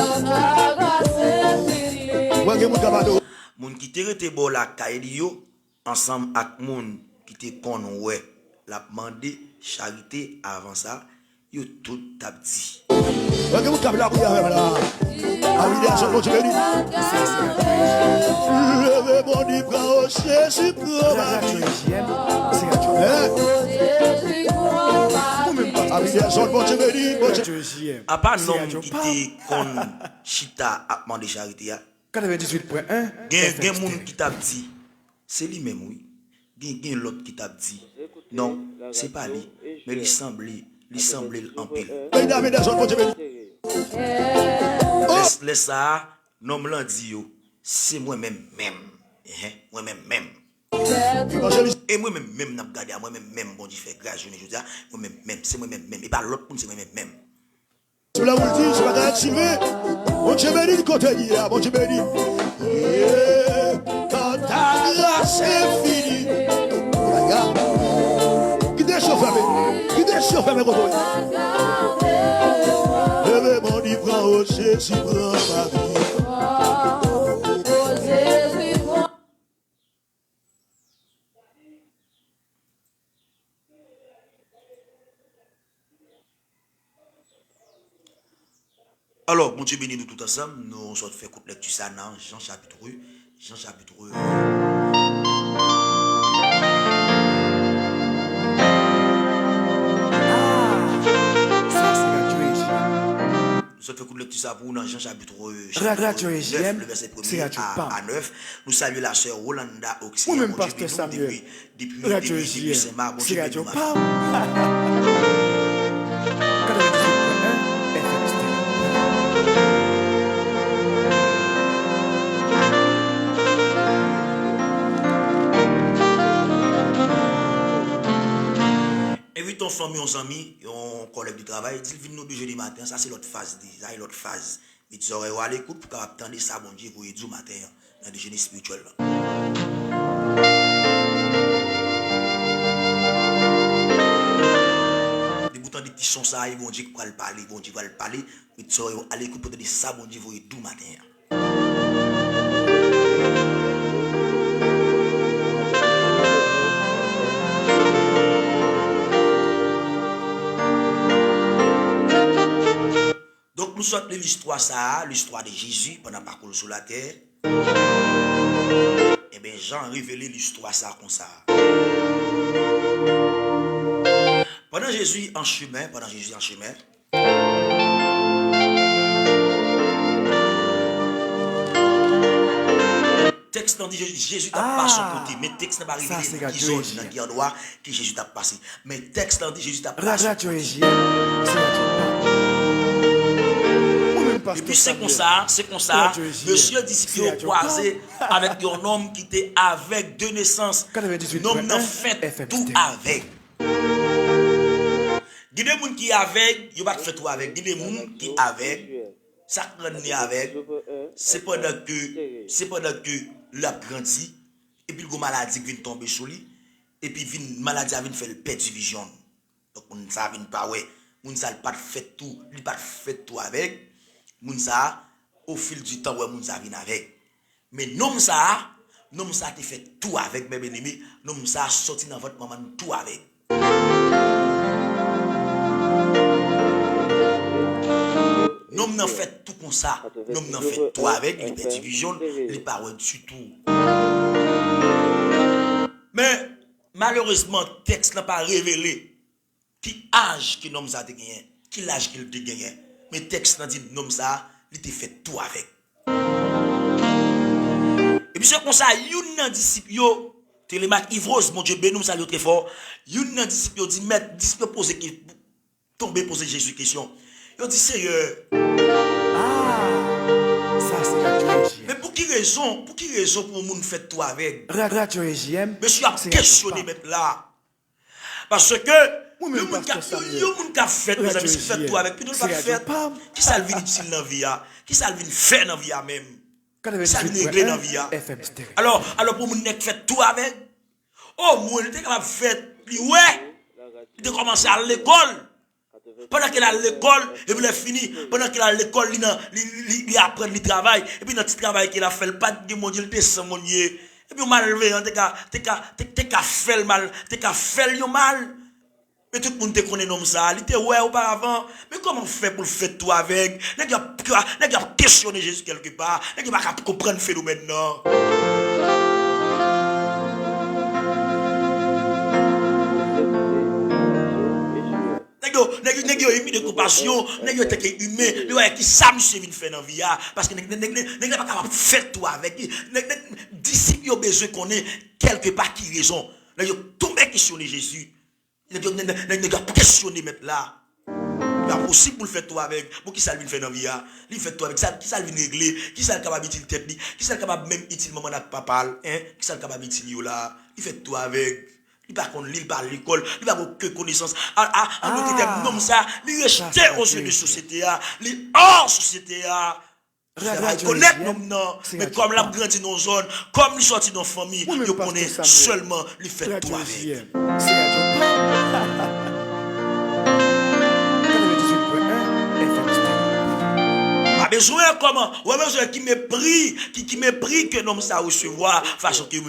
Moun qui te rete bo la kaili yo, ensemble avec moun qui te kon ouais, la demandé charité avant ça, yo tout t'a dit. Vous avez la prière là. Aviation, mon Dieu béni. Le bon Dieu prend Jésus prend ma vie. Aviation, mon Dieu béni, mon Dieu. A pas nom qui te kon chita a demandé charité. 98.1. Gen moun qui t'a dit, c'est lui même oui. Gen l'autre qui t'a dit, non, c'est pas lui, mais il semble en pile. Laisse ça, non me l'a dit yo, c'est moi-même moi-même. Et moi-même n'a regardé à moi-même bon Dieu fait grâce journée aujourd'hui, moi-même c'est moi-même et pas l'autre monde c'est moi-même. Tu l'as dit, je vais activer. Mon Dieu béni, côté d'hier, mon Dieu béni. Quand ta grâce est finie. Regarde. Qui déchauffe mes côtés. Le mon Dieu prend Jésus prend ma vie. Alors, mon Dieu béni nous tout ensemble, nous sommes fait couple lecture ça dans Jean chapitre 1. Nous sommes fait couple lecture ça pour dans Jean chapitre 9, le verset 1er à 9. Nous saluons la sœur Rolanda Oxy. Moi-même, pasteur Samuel. Depuis Saint-Marc, mon Dieu béni. Ton famille, on amis, on collègue du travail, dit vient nous de jeudi matin, ça c'est l'autre phase, ça est l'autre phase. Mais tu aurais à l'écoute pour attendre ça bon Dieu pour du matin dans le déjeuner spirituel. Des boutons des petits sons ça, bon Dieu va le parler, mais tu aurais à l'écoute pour dire ça bon Dieu pour du matin. nous sortons l'histoire ça, l'histoire de Jésus pendant le parcours sur la terre. Eh bien, Jean a révélé l'histoire ça comme ça. Pendant Jésus en chemin, texte dit Jésus t'a passé son côté, mais texte n'a pas arrivé qui zone dans qui endroit que Jésus t'a passé. Mais texte dit Jésus t'a passé. Et puis c'est comme ça, monsieur disciple croisé avec un homme qui était avec de naissance. L'homme n'a fait tout avec. Il y a des gens qui avec, il va faire tout avec. Il y a des gens qui avec, ça prend avec. C'est pendant que l'a grandi et puis le maladie vient tomber sur lui et puis la maladie vient faire le perdre vision. Donc on ça vient pas ouais, on ça pas fait tout, il pas fait tout avec. Moun ça au fil du temps ouais moun ça vient avec. Mais nom ça te fait tout avec mes bien-aimés, nom ça sorti dans votre maman tout avec. Nom n'a fait tout comme ça, nom n'a fait tout avec, il perd vision, il pas du tout. Mais malheureusement texte n'a pas révélé qui âge que nom ça te gagné, qui l'âge qu'il te gagné. Mais texte n'a dit nom ça, il te fait tout avec. Et puis c'est comme ça, yon nan disciple yo, Télémac Ivrose, mon Dieu béni, nous salut très fort. Yon nan disciple yo dit maître, disciple poser tomber poser Jésus question. Yo dit sérieux. Ça c'est la mais pour qui raison pour moun fait tout avec? Radio EJM. Monsieur a questionné maintenant là. Parce que yo moun ka fait mes amis, fait tout avec puis nous pas fait. Qui ça vient utile dans vie a? Qui ça vient faire dans vie a même? Qui ça vient régler dans vie a? Alors pour moun nek fait tout avec. Oh moun était capable faire puis ouais. Il a commencé à l'école. Pendant qu'il a l'école, et puis il a fini. Pendant qu'il a l'école, il apprend le travail. Et puis dans le travail qu'il a fait, le pas de mon Dieu, il descend mon Dieu. Et puis mal élevé, t'es qu'à faire le mal, t'es qu'à faire le mal. Mais tout le monde te connaît comme ça. Il était ouais auparavant. Mais comment on fait pour le faire tout avec? N'est-ce qu'il a questionné Jésus quelque part? N'est-ce qu'il va comprendre le phénomène maintenant? Nèg yo émis de compassion, nèg yo te humain, yo qui ça monsieur vinn faire dans vie parce que nèg pas capable faire tout avec. Disciple yo besoin connaît quelque part qui raison. Nèg yo tomber questionner Jésus. Nèg yo questionner mettre là. C'est possible pour le faire tout avec, pour qui ça vinn faire dans vie il fait tout avec ça, qui ça vinn régler, qui ça capable utile tête li, qui ça capable même utile maman avec papa, hein, qui ça capable utile yo là, il fait tout avec. Il va qu'on lit par l'école, il va avoir que connaissance. En d'autres termes, comme ça, il rejeté aux yeux de société, il hors société. Il connaît non, mais comme il a grandi dans une zone, comme il sorti dans une famille, il connaît seulement, il fait tout avec. Besoin comment ouais besoin qui mépris que l'homme ça recevoir façon que il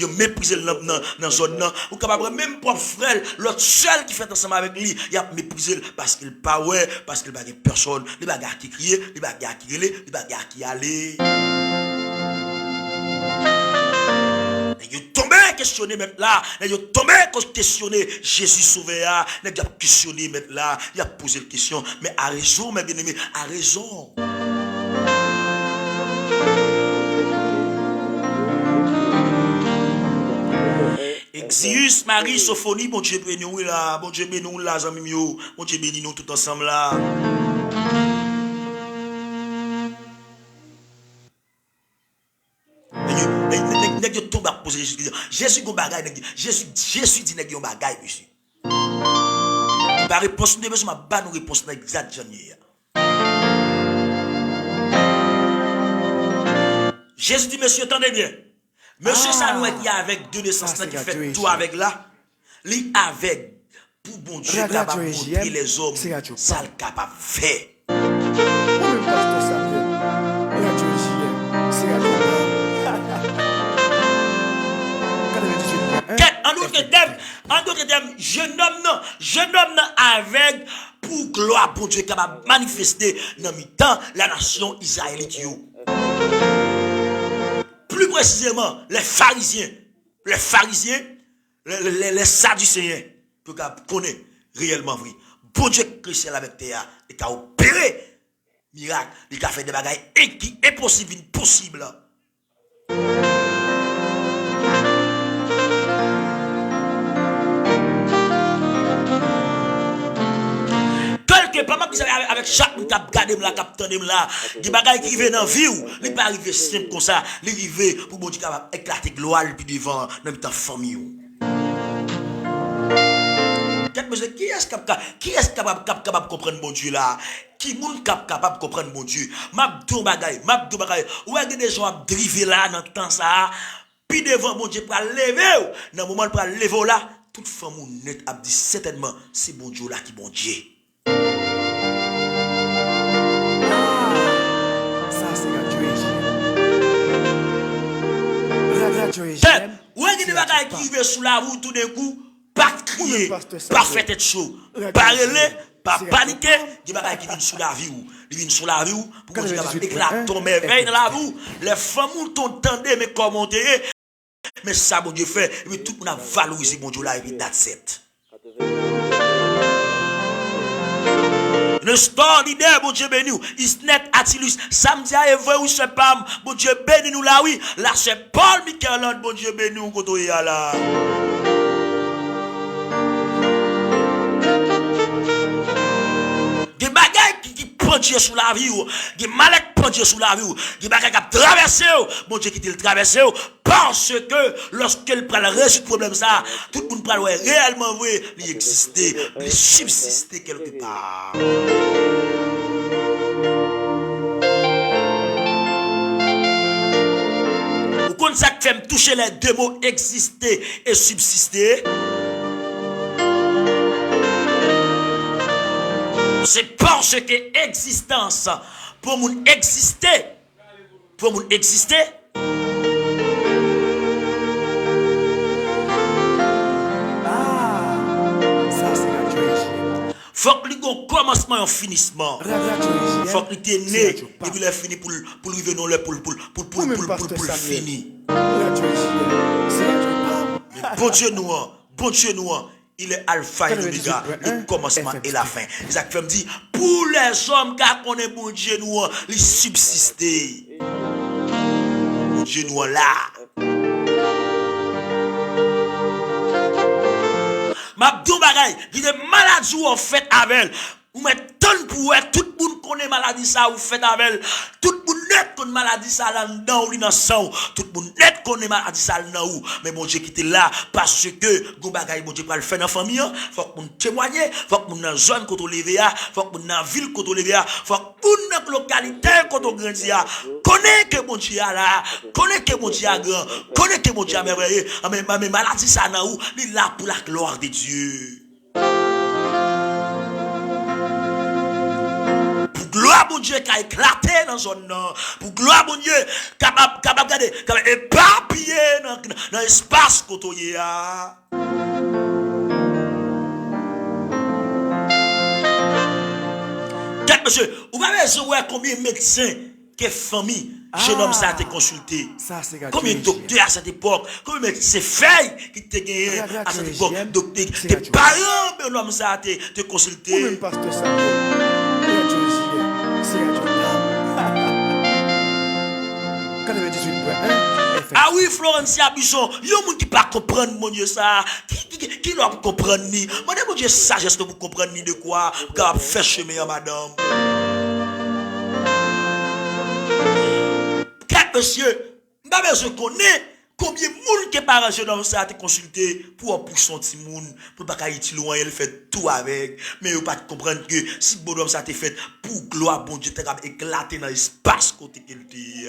méprise l'homme dans zone là ou capable même propre frère l'autre seul qui fait ensemble avec lui il a méprisé parce qu'il pas ouais parce qu'il pas personne les bagarres qui crier les bagarres qui relait les bagarres qui aller il tombé questionner maintenant là il tombé questionner Jésus sauveur il a questionné maintenant là il a posé la question mais à raison mes bien-aimés à raison. Exius Marie Sophonie bon Dieu béni nous là bon Dieu béni nous là amis yo bon Dieu béni nous tout ensemble là. Nèg yo tombe à poser Jésus gon bagay Jésus dit nèg yo bagay monsieur. Par réponse de besoin ba nous réponse exact Janvier. Jésus dit monsieur attendez bien. Monsieur ça nous qui avec deux naissances qui fait tout avec là. Li avec pour bon Dieu capable montrer les hommes ça le capable faire. d'autres termes, jeune homme non avec pour gloire pour Dieu capable manifester dans mi-temps la nation israélite. Plus précisément, les pharisiens, les sadducéens, pour qu'on connaisse réellement vrai. Bon Dieu Christ avec terre et qu'a opéré miracle, il a fait des bagailles qui est possible, impossible. Quelque part, avec chaque monde qui a gardé là, qui a tenu là, des bagailles qui viennent dans la vie, il pas arriver simple comme ça, il arrive pour bon Dieu capable éclater gloire puis devant dans ta famille. Qui est capable de comprendre mon Dieu là? Qui est capable de comprendre mon Dieu? Mabdou bagay. Ou est des gens à driver là dans le temps ça? Puis devant mon Dieu pour lever. Dans le moment pour lever là, toute femme net a dit certainement c'est bon Dieu là qui bon Dieu. Ça c'est gratuit. Ou est des bagailles qui vivent sous la route tout d'un coup? Pas crier, pas faire tête chaud, pas relais, pas paniquer, des bagages qui viennent sous la vie ou, ils viennent sous la vie ou, pour que tu éclates ton merveille dans la vie, les femmes t'entendent, mais comment t'es, mais ça, bon Dieu fait, et puis tout le monde a valorisé mon Dieu là, et puis that's it. Le store d'idée, bon Dieu béni nous, Isnet Attilus, samedi à Evre ou Sepam, bon Dieu béni nous là, oui, là c'est Paul Michaeland, bon Dieu béni nous, quand on y a là. Des bagailles qui prennent Dieu sous la vie, des malades qui prennent Dieu sous la vie, des bagailles qui traversent, bon Dieu qui te traverse, parce que lorsqu'il prend le résoudre le problème, ça, tout le monde prend réellement vrai, il existait, il subsistait quelque part. Vous connaissez ça qui fait me toucher les deux mots exister et subsister? C'est parce que existence, pour mon exister, Ça c'est gratuit. faut que il y ait un commencement et un finissement. Faut que il est né et puis il est fini pour arriver dans le pour finir. Bon Dieu nous, il est alpha et l'oméga, le commencement et la fin. Isaac me dit, pour les hommes qui connaissent bon Dieu nous, ils subsister. Bon Dieu nous là. Mabdou bagay, il y a des maladies ou en fait avec. Ou mettez pour tout le monde connaît maladie ça ou fait avec. Tout le monde net connaît maladie ça là dedans ou dans sang. Tout le monde net connaît maladie ça là où. Mais mon Dieu qui était là parce que gon bagay mon Dieu pas le faire dans famille, faut que mon témoigner, faut que mon dans zone qu'on lever, faut que mon dans ville qu'on lever, faut que mon dans localité qu'on grandi, connaît que mon Dieu là, connaît que mon Dieu grand, connaît que mon Dieu merveilleux. Mais maladie ça là où, il là pour la gloire de Dieu. Gloire mon Dieu qui a éclaté dans zone nord. Pour gloire mon Dieu capable éparpillé dans l'espace côtoyé. Monsieur, vous avez besoin combien de médecins que famille jeune homme ça a été consulté. Combien de docteurs à cette époque, combien de médecins feuilles qui t'ont gagné à cette époque, docteurs, tes parents mais l'homme ça a été consulté. Ou même pasteur ça. Ah oui, Florencia Bisson, il y a un monde qui ne peut pas comprendre mon Dieu ça. Qui doit comprendre ni? Moi, mon Dieu, sagesse pour comprendre ni de quoi. Car faire chemin, madame. Monsieur, je connais combien de monde qui par jeune homme ça a été consulté pour son petit monde, pour pas qu'il y loin, il fait tout avec. Mais il pas comprendre que si bon homme ça a été fait pour gloire, bon Dieu, t'es éclaté dans l'espace côté qu'il dit.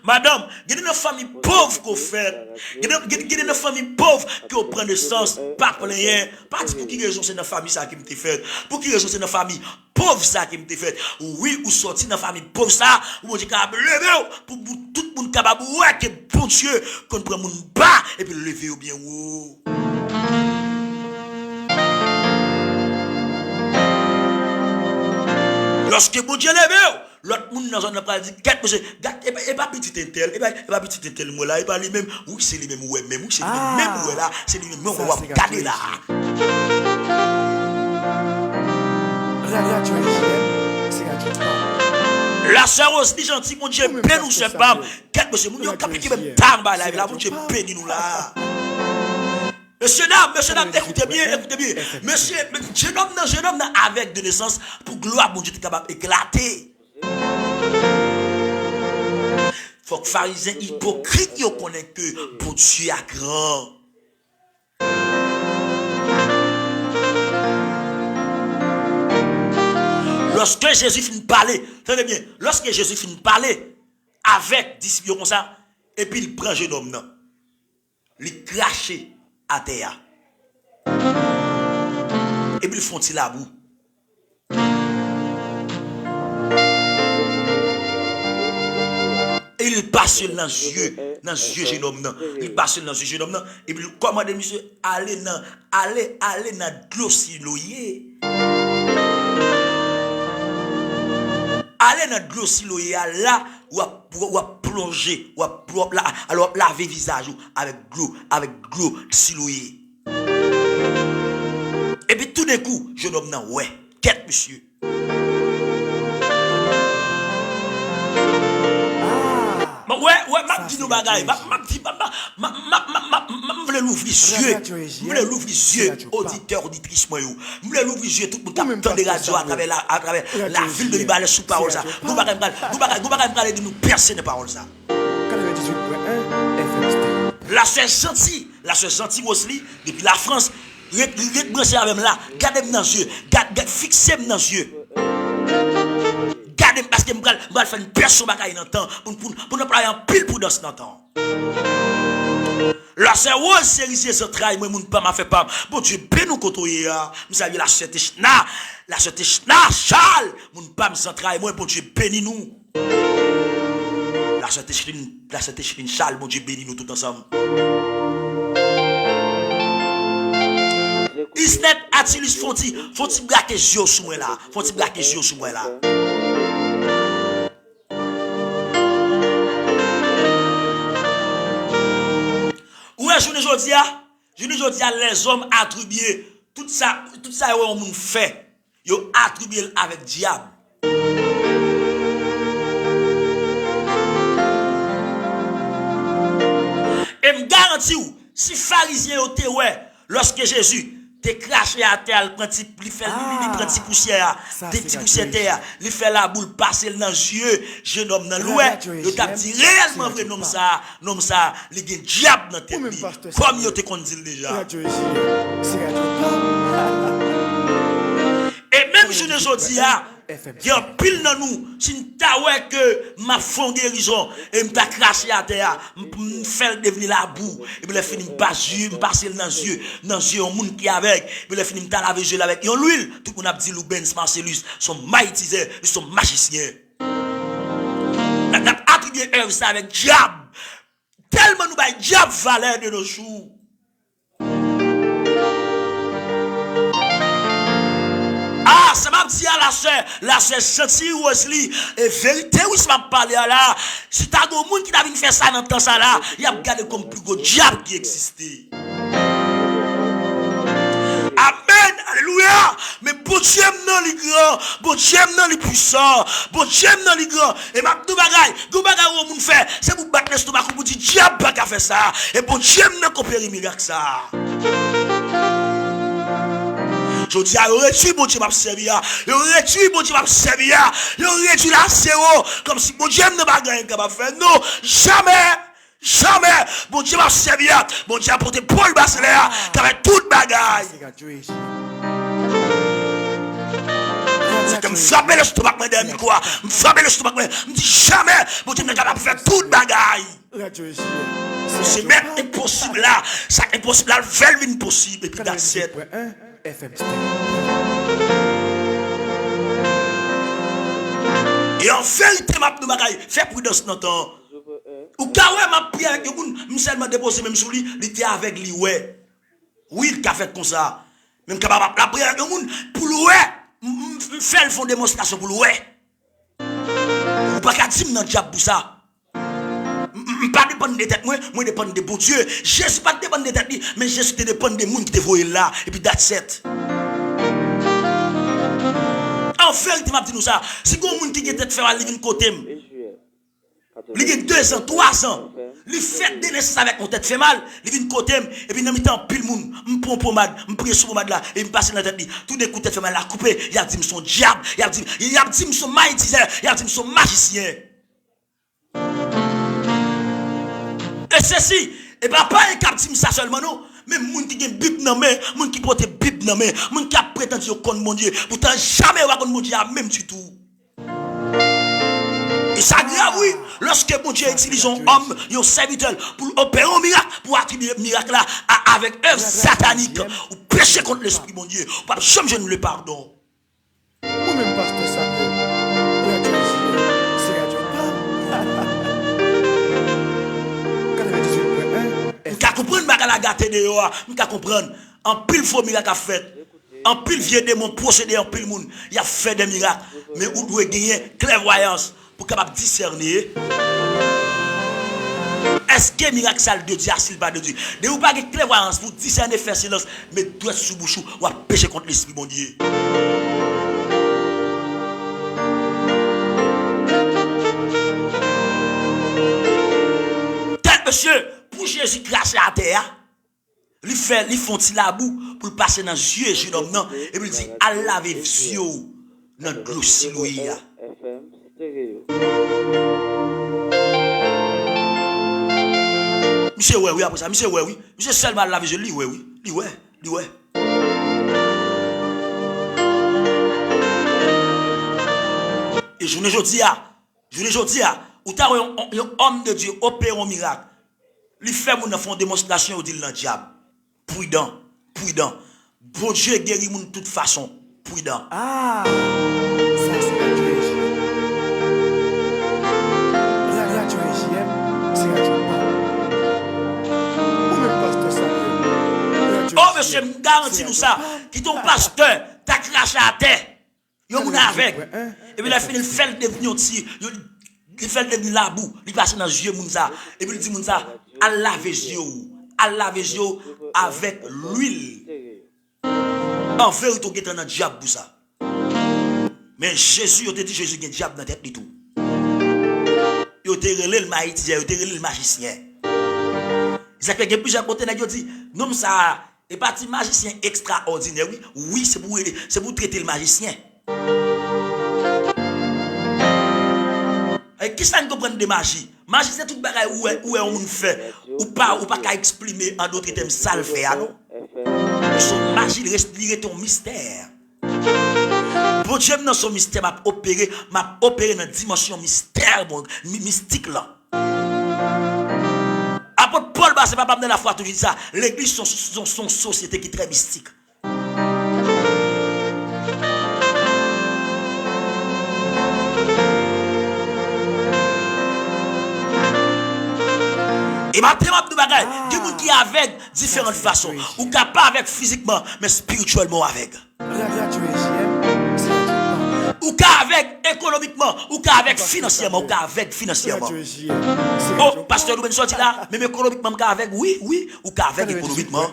Madame, il y a une famille pauvre qu'on fait. Il y a une famille pauvre qui prend de sens, pas pour rien. Pas pour qui raison c'est une famille ça qui me fait. Pour qui raison c'est une famille pauvre. pauvre ça qui me fait. Oui, ou sorti dans famille pauvre ça, ou bon Dieu capable lever pour tout le monde capable ouais que bon Dieu qu'on prend mon bas et puis lever ou bien haut. Lorsque bon Dieu levé, l'autre monde dans zone pas dit quête monsieur, et pas petit tel, et pas petit tel moi là, et pas lui même, oui c'est lui même ouais, même oui c'est lui même ouais là, c'est lui même on va regarder là. La sœur aussi gentil, mon Dieu, bénis nous ce pas. Quête monsieur, mon Dieu, capite même tamba là, là mon Dieu bénis nous là. Monsieur dame, écoutez bien. Monsieur, jeune homme avec de naissance, pour gloire, mon Dieu, est capable d'éclater. Faut que pharisiens hypocrites connaissent que pour Dieu est grand. Lorsque Jésus finit de parler, tenez bien, lorsque Jésus finit de parler avec disciples comme ça, et puis il prend un jeune homme, il crache à terre. Et puis ils font-ils la boue. Et il passe dans les yeux jeune homme. Il passe dans les yeux jeune homme. Et puis il commande monsieur, allez dans de l'eau siloyée. Allez dans de l'eau siloyée là, ou à plonger, ou à alors laver visage avec l'eau siloyée. Et puis tout d'un coup, jeune homme nan ouais, quête monsieur. Ouais, m'a dit nous bagaille, m'a voulais l'ouvrir les yeux, auditeurs, auditrices moi yo. M'voulais l'ouvrir les yeux tout le monde qui des radios à travers la ville de Libanon sous parole ça. Nous pas parler de nous personne ne parole ça. 98.1 FM. La sœur gentille Mosley depuis la France, branché avec là, gardez dans les yeux, fixez dans les yeux. Gardez parce que je faire une personne bagaille dans temps pour ne pas en pile pour dans ce temps. La sœur Rose c'est ce travail moi mon pas m'a fait pas. Bon Dieu bénis nous côtoyer là. Nous saluons la sœur Tishna, Charles, mon pas me travail moi bon Dieu bénis nous. La sœur Tishna Charles, bon Dieu bénis nous tout ensemble. Isnet Attilus Fonti braquer yeux sur moi là. Fonti braquer yeux sur moi là. Ouais, je ne dis les hommes attribués tout ça on nous fait. Yo attribué avec diable. Et me garantis ou si pharisien yo te ouais lorsque Jésus te craché à terre, il fait petit poussière, des petits poussières terre, il fait la boule passer dans les yeux, jeune homme dans l'ouest, il t'a dit réellement vrai nom ça, il y a un diable dans tête comme il te dit déjà. Et même je ne dis il y a pile dans nous, si tu as que ma fond guérison, et m'ta craché à terre, m'fait devenir la boue, et puis le fini m'passer dans les yeux, un monde qui avec, et puis le fini m'ta laver les yeux avec yon l'huile, tout le monde a dit Loubens Marcellus, son maïtisé, son magicien. N'a attribué ça avec diable, tellement nous bail diable valeur de nos jours. Ah, ça m'a dit à la sœur Chanty Wesley, et vérité, oui, ça m'a parlé là. Si t'as des gens qui n'avaient fait ça dans le temps, ça là, il y a regardé comme plus gros diable qui existait. Amen, alléluia. Mais bon Dieu non les grands, bon Dieu non les puissants, bon Dieu non les grands. Et ma tout bagaille où moun fait, c'est pour battre l'estomac pour dire diable pas qu'à faire ça. Et bon Dieu non coopérer miracle ça. Je dis, il aurait tué bon Dieu m'a servi, il aurait tué bon Dieu m'a servi, il aurait tué la zéro, comme si bon Dieu ne m'a gagné capable faire. Non, jamais, bon Dieu m'a servi, bon Dieu a porté Paul Basseler, qui avait toute bagaille. C'est me frapper le stomac, madame, quoi, me frapper le stomac, me dit jamais, bon Dieu n'est capable de faire toute bagaille. C'est même impossible là, ça impossible là, le possible, et puis dans cette. FM. Et en vérité, ma bagaille, fais prudence dans temps. Ou quand m'a prié avec le monde, je seulement déposé même sur lui, il était avec lui, ouais. Oui, il a fait comme ça. Même quand la prière avec le monde, pour le ouais, faire une démonstration pour le ouais. Ou pas qu'à dire dans le diable pour ça. Pas dépendre de tête, moi dépend de bon Dieu. Jésus pas dépend de tête, mais Jésus dépend des gens qui te voient là. Et puis that's it. En fait, tu m'as dit nous ça. Si vous avez un monde qui est fait à l'ivin côté, il y a 2 ans, 3 ans, il fait des nécessaires avec mon tête fait mal, il vient côté, et puis dans le temps, pile monde, je prends pommade, je prie sur pommade là, et je passe dans la tête, tout d'un coup, tête fait mal, la coupé, il a dit son diable, il a dit son magicien, il a dit son magicien. Et ceci, et pas un cap dit ça seulement, non. Mais moun qui gen bib nan men, moun qui porte bib nan men, moun qui a prétendu connaître mon Dieu, pourtant jamais va connaître mon Dieu même du tout. Et ça grave oui, lorsque mon Dieu utilise un homme, un serviteur pour opérer un miracle, pour attribuer un miracle là avec œuvre satanique, ou pécher contre l'esprit mon Dieu, pas jamais je ne le pardon. Moi-même pasteur Samuel, c'est Radio Je comprends que la gâté de yo, je comprends. En pile faux miracle a fait. En pile vieux démon procédé en pile monde. Il a fait des miracles. Mais vous devez gagner clairvoyance pour capable discerner. Est-ce que miracle ça de Dieu, s'il pas de Dieu? De vous pas de clairvoyance pour discerner faire silence, mais doit sous bouche ou à pécher contre l'esprit mon Dieu. Monsieur, pour Jésus cracher à terre, il font la boue pour passer dans les yeux de l'homme, et puis il dit, Allah laver les yeux dans l'eau silouille. Monsieur, oui, après ça, monsieur, oui. Monsieur seulement laver les yeux, oui. Et je ne dis pas, ou t'as un homme de Dieu opère un miracle. Il fait mon enfant démonstration au dit le diable. Prudent. Bon Dieu guérit mon de toute façon. Prudent. Ah, ça c'est la Dieu. La Dieu c'est la Dieu. Ou même pasteur Samuel. Oh monsieur, me garantis nous ça. Qui ton pasteur t'a craché à terre. Yo moun avec. Et puis il a fini le fait devenir aussi. Il fait devenir la boue, il passe dans les yeux Mounza. Et puis il dit Mounza, Allah les yeux avec l'huile. En vérité, il y a un diable pour ça. Mais Jésus, il te dit Jésus, il y a un diable dans la tête du tout. Il te relé le magicien, il te relé le magicien. C'est que plusieurs côtés, il dit, non, ça, et pas un magicien extraordinaire. Oui, c'est pour traiter le magicien. Qui ça ne comprend de magie? Magie c'est tout bagaille où on fait ou pas qu'à exprimer en d'autres termes ça le fait non. Son magie respirer ton mystère. Bon Dieu dans son mystère m'a opéré dans dimension mystère mystique là. Apôtre Paul c'est pas dans la foi tout dit ça. L'église son société qui est très mystique. Et maintenant, il y a des gens qui sont avec différentes façons. Ou pas avec physiquement, mais spirituellement avec. Ou avec économiquement, ou avec financièrement, ou avec financièrement. Oh, pasteur, nous sommes là, même économiquement, avec, oui, ou avec économiquement.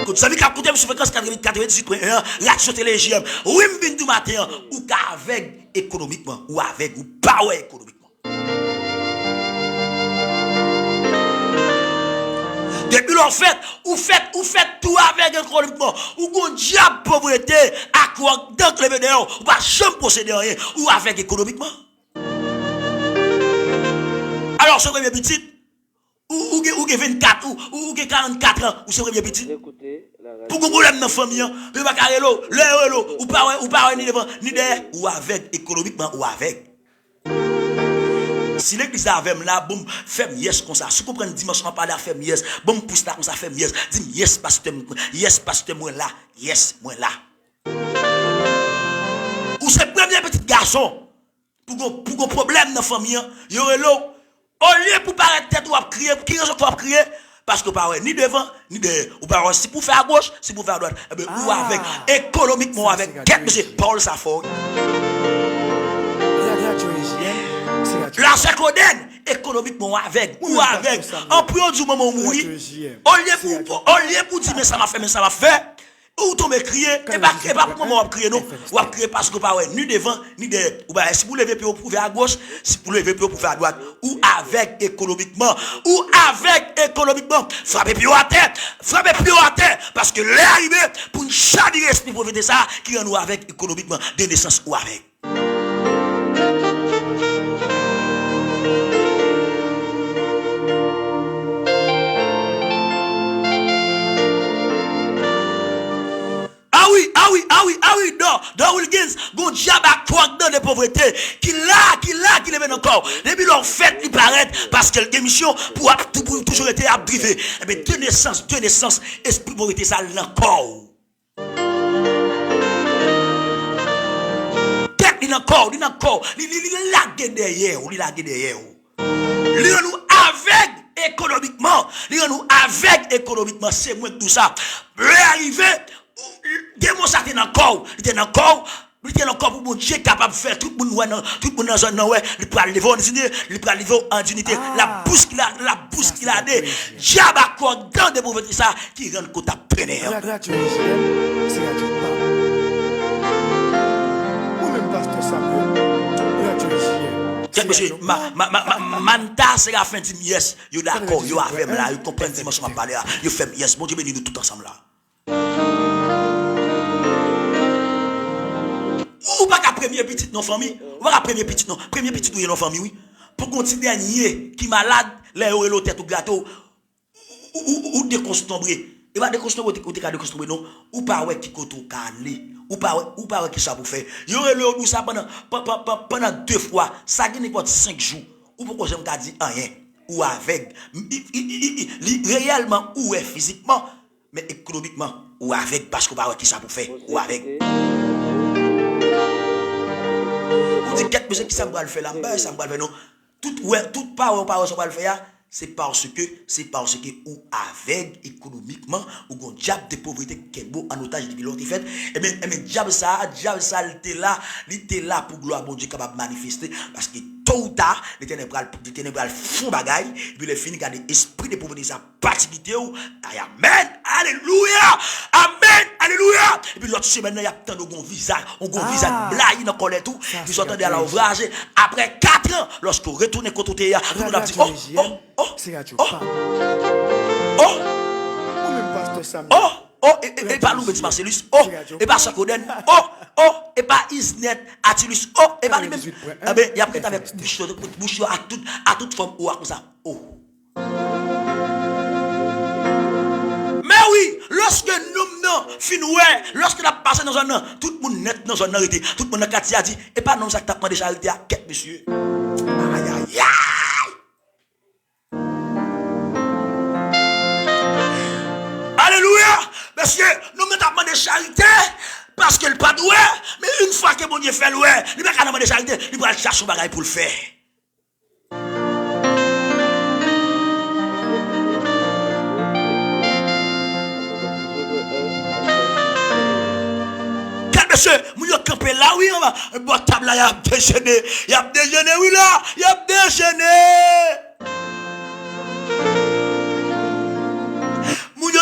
Quand vous avez écouté sur fréquence 98.1, radio télé GM, oui, je viens du matin, ou avec économiquement, ou avec, ou pas économiquement. Depuis l'en fait, ou faites tout avec économiquement, ou qu'on diable pauvreté, à quoi, dans le dehors, ou pas jamais posséder rien, ou avec économiquement. Alors, ce premier petit, ou 24 ou 44 ans ou c'est premier petit pour qu'on problème dans la famille le pas carré l'eau ou pas ni devant ni derrière ou avec économiquement ou avec si l'église avec là bon fait yes comme ça si vous comprenez dimension pas là fait yes bon pousse là comme ça fait yes dit yes pasteur moi là yes moi là Ou c'est premier petit garçon pour un problème dans la famille, il y aurait l'eau. Au lieu pour paraître tête ou à crier, qui raison pour crier? Parce que pas ni devant, ni derrière. Ou pas si pour faire à gauche, si pour faire à droite. Eh bien, ou avec, économiquement, avec, quel monsieur Paul Saffoy. La secondaire, économiquement, avec, ou avec, en plus du moment où mourir, au lieu pour dire, mais ça m'a fait, ou tomber crier, et pas pour comment on va crier, non, ou va crier parce que pas ouais, ni devant, ni derrière. Ou bien, si vous levez pied, vous pouvez à gauche, si vous levez pied, vous pouvez à droite, ou avec économiquement, frappez pied à terre, parce que l'arrivée, pour une charge d'esprit pour faire ça, qui en nous avec économiquement, de naissance ou avec. Ah oui, dans Wilkins, gon diable à quoi dans les pauvretés, qui les met encore. Depuis leur fête, il paraît, parce qu'elle a mission pour toujours été abdrivé. Eh bien, de naissance, esprit pauvreté, ça l'encore. Tête, il encore, il lague derrière. Il nous avec économiquement, c'est moins que tout ça. L'arrivée, démon ça t'es encore pour mon Dieu capable de faire tout le monde dans la zone ouais il peut lever en dignité la bousculade diable encore dans des pauvretés ça qui rend côté péné monsieur, Manta, c'est la fin du yes. Yo d'accord, yo avec là, yo comprend dimanche m'a parlé là. Yo fait yes, bon Dieu béni nous tout ensemble là. Ou pas qu'à premier petit non famille, ou pas qu'à premier petit non famille oui. Pour continuer dernier qui malade, les euros tête ou gâteau ou déconstruire. Et pas déconstruire ou déconstruire non, ou pas ouais qui côté calé. Ou pas ouais qui ça pour faire. Yo le ou ça pendant 2 fois, ça gagne n'importe 5 jours. Ou pourquoi j'aime pas dire rien ou avec réellement ou est physiquement mais économiquement ou avec parce que pas ouais qui ça pour faire ou avec. Vous dites quelque chose qui ça va le faire là, ça va le faire non. Toute pas ça va le faire. C'est parce que ou avec économiquement ou gon diable de pauvreté qui est beau en otage de l'autre fait et bien diable ça il était là pour gloire bon Dieu capable manifester parce que tôt ou tard les ténèbres font bagaille puis les fini garder esprit de pauvreté ça particulier ou amen alléluia et puis l'autre semaine il y a tant de gon visage blague dans colère tout ils entendent à l'ouvrage après 4 ans lorsque retourner côté tout le monde a dit et pas Louis Marcellus, et pas Sakoden, et pas Isnet Attilus, et pas lui-même. Eh bien, il y a peut-être avec bouche à toute forme, comme ça. Mais oui, lorsque nous finoué, lorsque nous passons dans un an, tout le monde net dans un an, tout le monde a quartier a dit, et pas non, ça t'a de charité à quête, monsieur. Aïe. Alléluia! Monsieur, nous mettons de charité parce que le pas doué, mais une fois que mon Dieu fait loué, il va pas de charité, il va chercher un bagage pour le faire. Quel monsieur, nous avons campé là, oui, on va, un bon table là, il y a déjeuné, oui là, il y a déjeuné.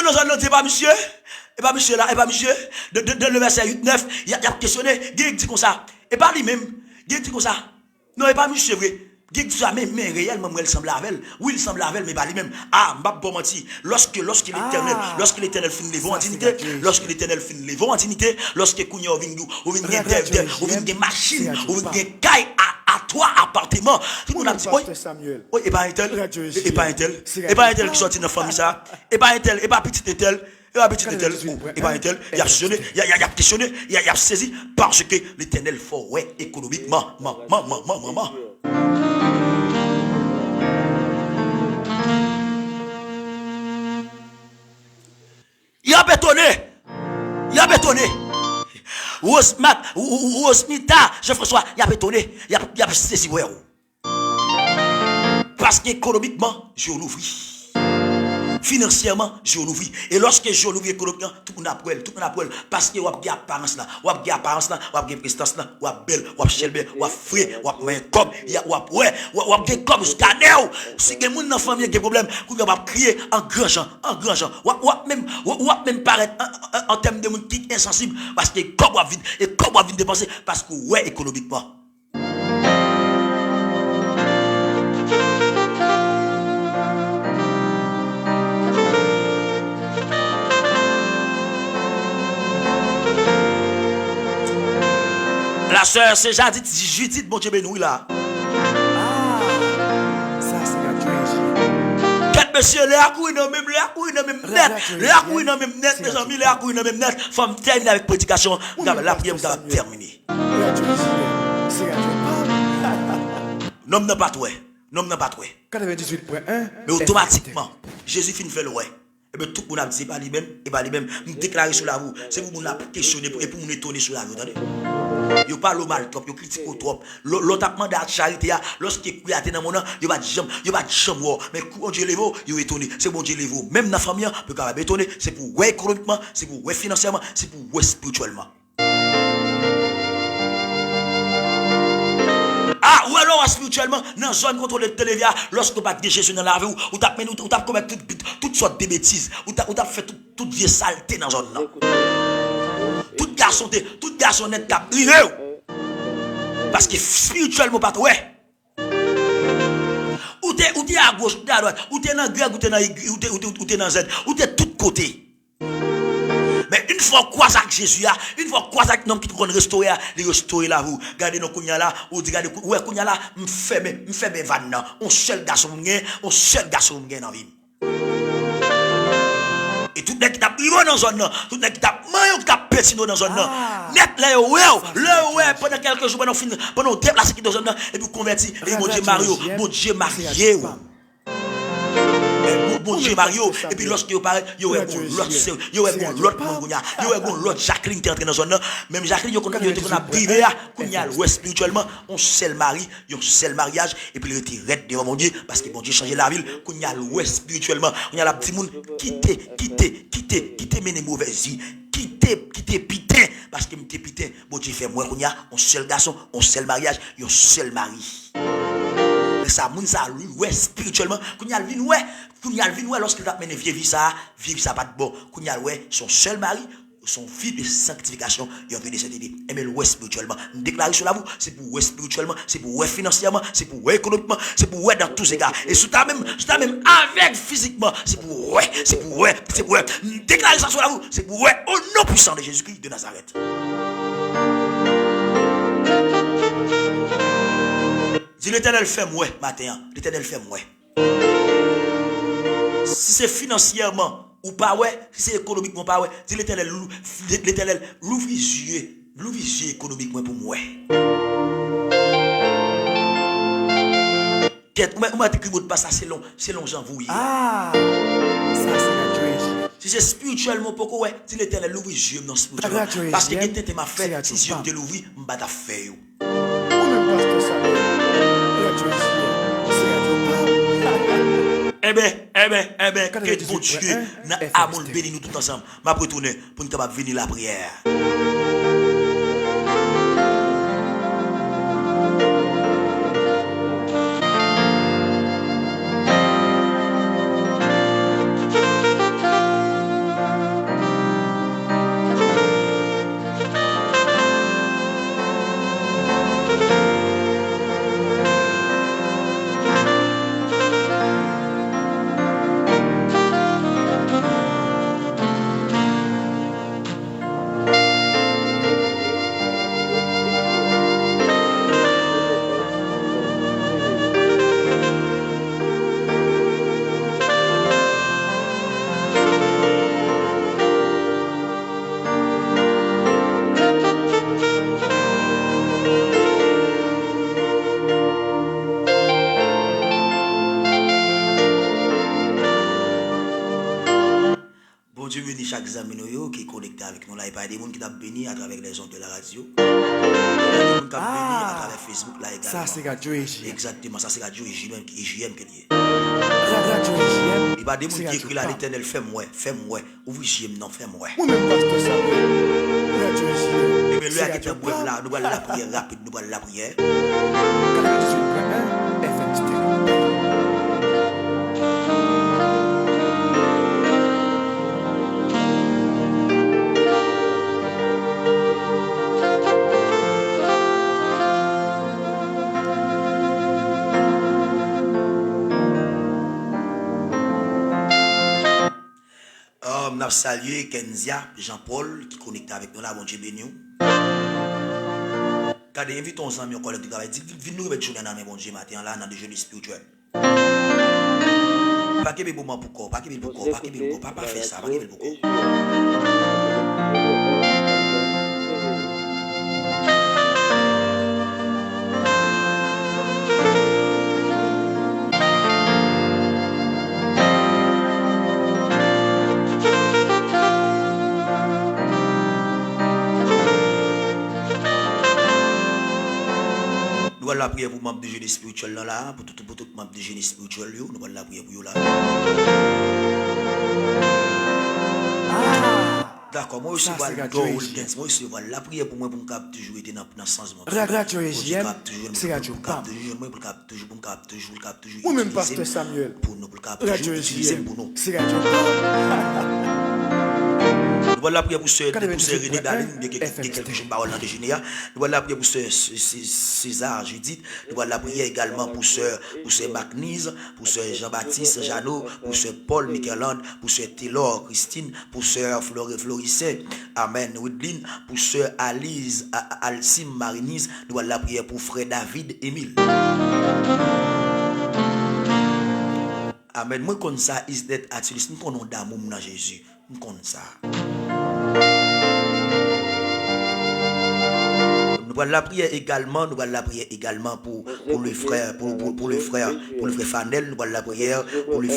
Nous allons pas monsieur, et pas monsieur là, et pas monsieur, de le verset 8-9, il a questionné, il dit comme ça, et pas lui-même, il dit comme ça, non, et pas monsieur vrai, il dit ça, mais réellement, il semble avec elle, oui, il semble avec elle, mais pas lui-même, m'a pas menti, lorsque l'éternel finit les vents en dignité, lorsque Kounia ou vient des machines, ou vient des cailles à toi, appartement, tout le monde a dit, oui, et pas un tel qui sortit dans la famille ça, et pas un tel, et pas petit un tel, et pas petit un tel, et pas un tel, il a questionné, il a saisi, parce que l'éternel faut, ouais, économiquement, maman. Il a bétonné. Rosmita, Jean-François, il a étonné, il a saisi ouais. Parce qu'économiquement, je l'ouvris. Financièrement, je l'ouvris. Et lorsque je l'ouvris économiquement, tout le monde apprend. Parce que vous avez apparence là, vous avez apparence là, vous avez prestance là, vous avez belle, vous avez chelbe, vous avez frais, vous avez comme, vous avez comme scanner. Si quelqu'un dans la famille a des problèmes, vous avez crier en grand gens. Vous avez même paraître en termes de monde qui est insensible. Parce que comme vous avez dépenser, parce que ouais, économiquement. La sœur, c'est Judith, bon Dieu béni, là. Ça, c'est la tragédie. Quatre messieurs, les accouilles non même net, mes amis, les accouilles non même net. Femme termine avec prédication, la prière va terminer. C'est la tragédie. Non, n'a pas toi. 98.1. Mais automatiquement, Jésus finit de faire le ouais. Et bien tout le monde a dit, pas lui-même, et pas lui-même, nous déclarer sur la roue. C'est vous qui avez questionné et pour nous étonner sur la roue. Attendez. Vous parlez mal trop, vous critiquez trop. L'autre a demandé à charité, lorsqu'il est dans mon nom, il va dire, mais quand Dieu les vaut, il est étonné. C'est bon Dieu les vaut. Même dans la famille, il peut être étonné. C'est pour ouais économiquement, c'est pour ouais financièrement, c'est pour ouais spirituellement. Ah, ou alors spirituellement, dans la zone contrôle de télévision, lorsque vous avez Jésus dans la vie, ou tu as commis toutes sortes de bêtises, ou tu as fait toute vieille saleté dans la zone. Tout garçon net qui a privé. Parce que spirituellement, pas ouais. Ou t'es à gauche, ou t'es à droite, ou t'es dans Greg, ou t'es dans Y, ou t'es dans Z, ou t'es de tous côtés. Mais une fois croisé avec Jésus, une fois croisé avec l'homme qui te restaurer, il restaurer là vous. Regardez nos kounya là, ou regardez ouais kounya là, me fait mes vannes. On seul garçon dans la vie. Et tout le monde qui t'a privé dans la zone, tout le monde qui t'a maillot, qui t'a pété dans la zone, net là, ouais, pendant quelques jours, pendant déplacer qui dans la zone, et puis converti, et mon Dieu marié. Bon Dieu Mario, et puis lorsque vous parlez, vous avez l'autre Jacqueline qui est entrée dans la zone, même Jacqueline, vous a privé, spirituellement, on sait le mari, on sait le mariage, et puis il retire devant mon Dieu, parce que mon Dieu change la ville, qu'on y a le spirituellement, on y a la petite monde, quittez mes mauvaises vies, quittez pitin, parce que m'était pitin, bon Dieu fait moi, qu'on y a, on sait le garçon, on sait le mariage, on sait le mari. Mais ça, moun ça, lui, ouais, spirituellement, qu'on y a le vin, ouais, lorsqu'il a mené vieille vie ça pas de bon, qu'on y a ouais, son seul mari, son fils de sanctification, il a venu cette idée. Et mais le ouais spirituellement, déclarer sur la vous, c'est pour ouais spirituellement, c'est pour ouais financièrement, c'est pour ouais économiquement, c'est pour ouais dans tous ces cas. Et sous ta même avec physiquement, c'est pour ouais, déclarer ça sur la vous, c'est pour ouais, au nom puissant de Jésus-Christ de Nazareth. Dis l'Éternel fait moi matin, l'Éternel fait moi. Si c'est financièrement ou pas ouais, si c'est économiquement pas ouais, dis l'Éternel l'ouvre les yeux économiquement pour moi. On m'a écrit votre passage c'est long j'en vous. Ah, ça c'est la tragédie. Si c'est spirituellement pourquoi ouais, dis l'Éternel l'ouvre les yeux dans spirituellement. Parce que quelqu'un m'a fait si je te l'ouvre, m'ba ta fait yo. Eh ben, que bon Dieu, n'a amour béni nous tout ensemble. M'a retourner pour nous capable venir la prière. Dieu bénit chaque ami qui est connecté avec nous là. Il y a des gens qui t'ont béni à travers les ondes de la radio. Il y a des gens qui t'ont béni à travers Facebook là également. Ça, c'est Radio EJM. Exactement, ça c'est Radio EJM qui est lié. Radio EJM. Il y a des gens qui écrivent là l'éternel, fais-moi. Ouvre JM, non, fais-moi. Ou même Pasteur Samuel. Radio EJM. Et bien, lui, qui est bref là, nous allons la prière rapide, nous allons la prière. 98.1 FM Stereo. Nous avons salué Kenzia, Jean-Paul, qui est connecté avec nous là, bon Dieu béni. Quand nous invitons nos amis au collègue de travail, viens nous mettre journée dans le bon Dieu matin là, dans le jeûne spirituel. Pas que moment pour corps, pas que pour corps, pas que pour corps, pas faire ça, pas que pour corps. Nous allons la prière pour les membres de génie spirituel là, pour tout membre de génie spirituel, nous allons la prière pour eux là. D'accord, moi aussi, moi aussi, la prière pour moi pour me toujours être dans le sens de Radio EJM, c'est Radio PAM. Ou même Pasteur Samuel. Radio EJM, c'est Radio PAM. Nous allons la prière pour ce René Daline, qui est quelque chose de parole dans le génie. Nous allons la prière pour ce César Judith. Nous allons la prière également pour ce Macnise, pour ce Jean-Baptiste Jeannot, pour ce Paul Micheland, pour ce Taylor Christine, pour ce Florissé, Amen Woodlin, pour ce Alice Alcim Marinise. Nous allons la prière pour frère David Émile. Amen. Moi, comme ça, is that actually, nous connaissons d'amour dans Jésus. Nous connaissons ça. Nous allons la prière également, pour le frère, pour le frère Fanel, nous allons la prière pour le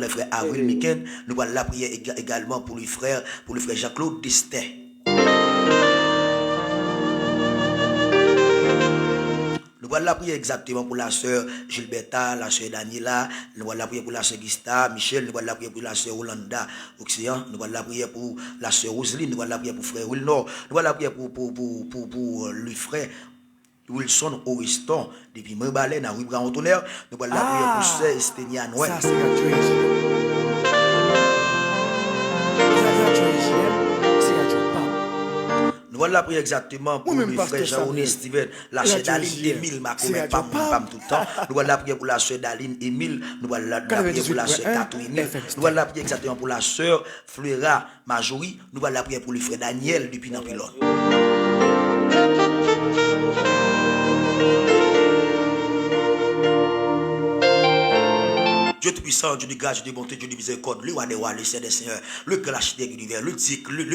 frère Avril Miken, nous allons la prière également pour le frère Jean-Claude Destin. Nous allons la prière exactement pour la sœur Gilberta, la sœur Daniela, nous allons la prière pour la sœur Gista, Michel, nous allons la prière pour la sœur Rolanda, Océan, nous allons la prière pour la sœur Roseline, nous allons la prière pour frère Wilnor, nous allons la prière pour le frère Wilson Oriston, depuis Meubalé, dans Rue Grand-Tonnerre, nous allons la prière pour sœur Esténia Noël. Ça, c'est Radio EJM. Radio EJM, c'est Radio PAM. Nous allons la prière exactement pour le frère Jean-René Steven, la sœur Daline Émile, ma commet pas tout le temps. Nous allons la prière pour la sœur Daline Émile, nous allons la prière pour la sœur Catherine, nous allons la prière exactement pour la sœur Flora Majorie, nous allons la prière pour le frère Daniel depuis Nampilon. Dieu tout-puissant, Dieu de grâce, Dieu de bonté, Dieu de miséricorde, le roi des rois, le Seigneur des seigneurs, le grand architecte de l'univers, le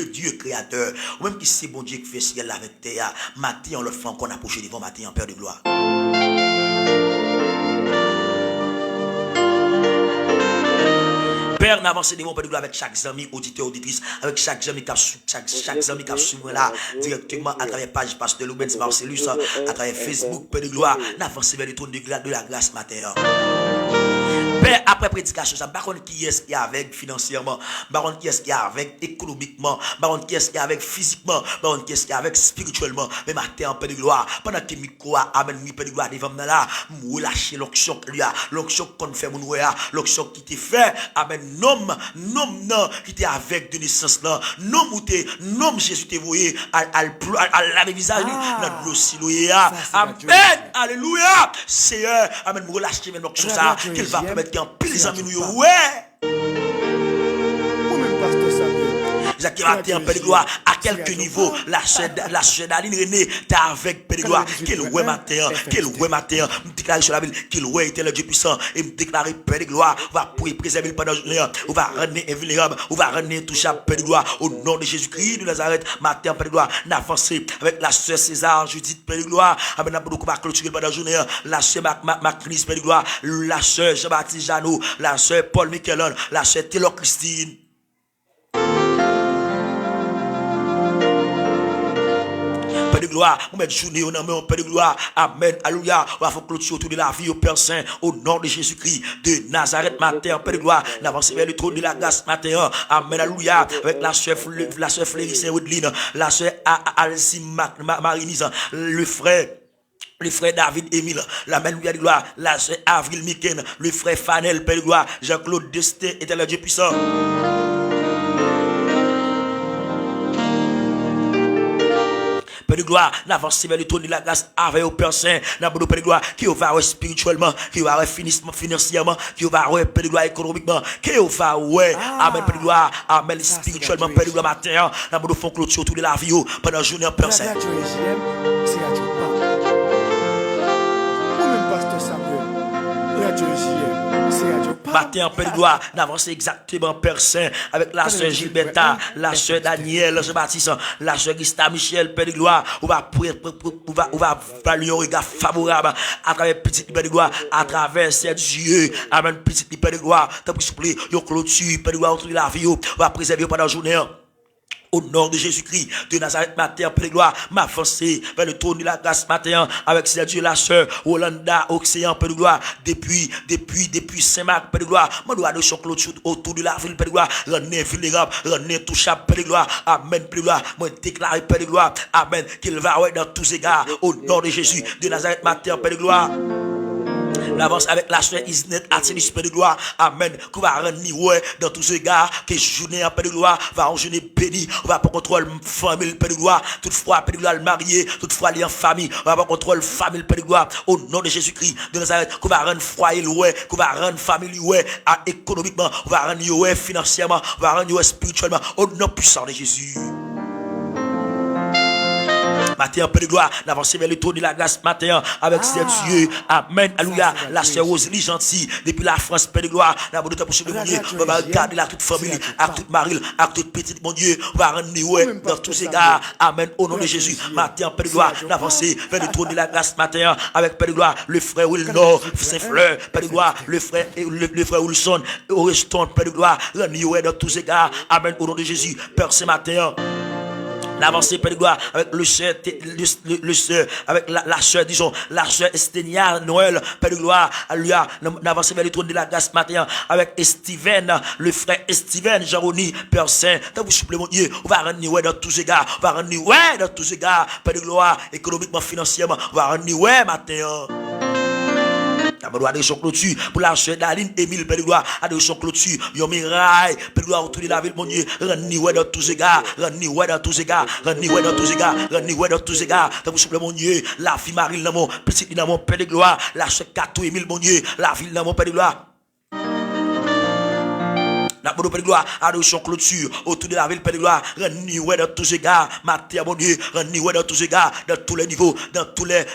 Dieu créateur, ou même qui c'est bon Dieu qui fait ciel avec terre, matin en l'autre fois qu'on approche devant matin en Père de gloire. Père, n'avance devant Père de gloire avec chaque ami, auditeur, auditrice, avec chaque ami qui a suivi là, directement à travers page Pasteur Loubens Marcellus, à travers Facebook, Père de gloire, n'avance vers le trône de la grâce matin. Père, après prédication, ça, par contre, qui est-ce qui est avec financièrement, par contre, qui est-ce qui est avec économiquement, par contre, qui est-ce qui est avec physiquement, par contre, qui est-ce qui est avec spirituellement, mais matin en Père de gloire, pendant que Miko a amène Père de gloire devant là, mou lâcher l'onction lui a, l'onction qu'on fait mon ouéa, l'onction qui t'est fait, amen, nom non, qui t'est avec de naissance là, nom Jésus t'est voyé, à la visage, dans le siloéa, amen, alléluia, Seigneur, amen, mou lâcher mes l'onction ça, qu'il va permettre qu'en pile amis nous, ouais. Ou même Pasteur Samuel. Jacques matin, Père de gloire, à quelques niveaux, la sœur Daline René, t'es avec Père de gloire, qu'il ouais matin, me déclare sur la ville, qu'il ouais était le Dieu puissant, et me déclarer Père de gloire, va préserver pendant la journée, on va rendre invulnérable, on va rendre touchable Père de gloire, au nom de Jésus-Christ de Nazareth, matin, Père de gloire, n'avancer avec la sœur César, Judith, Père de gloire, avec n'a pas beaucoup va clôturer pendant la journée, la sœur Macnis, Père de gloire, la sœur Jean-Baptiste Jeannot, la sœur Paul Micheland, la sœur Taylor Christine. gloire, on met journée, on met un Père de gloire. Amen, alléluia. On va faire clôture autour de la vie au Père Saint, au nom de Jésus-Christ de Nazareth matin, Père de gloire. N'avancez vers le trône de la grâce matin. Amen, alléluia. Avec la sœur Fléry Saint-Woodline, la sœur Alcim Marinise, le frère David Émile, la main de gloire, la sœur Avril Miken, le frère Fanel, Père de gloire, Jean-Claude Destin, éternel Dieu puissant. Père de gloire, n'avance vers le trône de la grâce avec au Père Saint, dans le Père de gloire, qui va spirituellement, qui va financièrement, qui va Père de gloire économiquement, qui va amen Père de gloire, amen spirituellement, Père de gloire matin, dans le fond clôture autour de la vie, pendant la journée en Père Saint. Matin, Père de gloire, n'avance exactement, Père Saint, avec la sœur Gilberta, la sœur Daniel, Jean-Baptiste, la sœur Gista Michel, Père de gloire, on va valer un regard favorable à travers petit Père de gloire, à travers ces dieux, amen, petit Père de gloire, t'as pu souffler, yon clôture, Père de gloire, autour de la vie, on va préserver pendant la journée. Au nom de Jésus-Christ de Nazareth matin, Père de gloire, m'avancer vers le trône de la grâce matin avec ces dieux, la sœur Rolanda, Océan, Père de gloire, depuis Saint-Marc, Père de gloire, moi dois de son clôture autour de la ville, Père de gloire, rendre vulnérable, rendre touchable, Père de gloire, amen, Père de gloire, moi déclarer, Père de gloire, amen, qu'il va dans tous égards, au nom de Jésus de Nazareth matin, Père de gloire. L'avance avec la sœur Isnet Atilis, Père de gloire, amen, qu'on va rendre dans tous ces gars, que journée en Père de gloire, va en journée béni, on va pas contrôler famille, Père de gloire, toutefois, Père de gloire, marié, toutefois, les en famille, on va pas contrôler famille, Père de gloire, au nom de Jésus-Christ de Nazareth, qu'on va rendre foyer, qu'on va rendre famille, économiquement, on va rendre financièrement, on va rendre spirituellement, au nom puissant de Jésus. Matin, Père de gloire, d'avancer vers le trône de la grâce matin avec ces dieux. Amen. Alléluia. La sœur Rosalie gentille, depuis la France, Père de gloire, dans mon pour mon Dieu, on va regarder la toute famille, à toute Marie, à toute petite, mon Dieu, on va rendre dans tous ces gars. Amen. Au nom de Jésus. Matin, Père de gloire, d'avancer vers le trône de la grâce matin avec Père de gloire, le frère Wilnor, Saint-Fleur, Père de gloire, le frère Wilson, Oreston, Père de gloire, rendre dans tous ces gars. Amen. Au nom de Jésus. Père, ce matin. L'avancée, Père de gloire, avec le sœur, avec la sœur, disons, la sœur Esténia Noël, Père de gloire, alléluia, l'avancée vers le trône de la grâce matin, avec Steven, le frère Steven, Jaroni, Père Saint, t'as vous soufflé, mon Dieu, on va rendre dans tous ces gars, on va rendre dans tous ces gars, Père de gloire, économiquement, financièrement, on va rendre matin. Doit aller son clôture pour la sœur d'Aline Émile, Père de gloire, aller son clôture, yon miraille, Père de gloire, autour de la ville, mon Dieu, rends-nous dans tous ces gars, rends-nous dans tous ces gars, rends-nous dans tous ces gars, rends-nous dans tous ces gars, t'as vous soufflé, mon Dieu, la fille Marie, dans mon petit, dans mon Père de gloire, la sœur Kato Émile, mon Dieu, la ville dans mon Père de gloire. La bonne Père de gloire, adoration clôture, autour de la ville, Père de gloire, rends-nous dans tous ces gars, matin, mon Dieu, rends-nous dans tous ces gars, dans tous les niveaux, dans tous les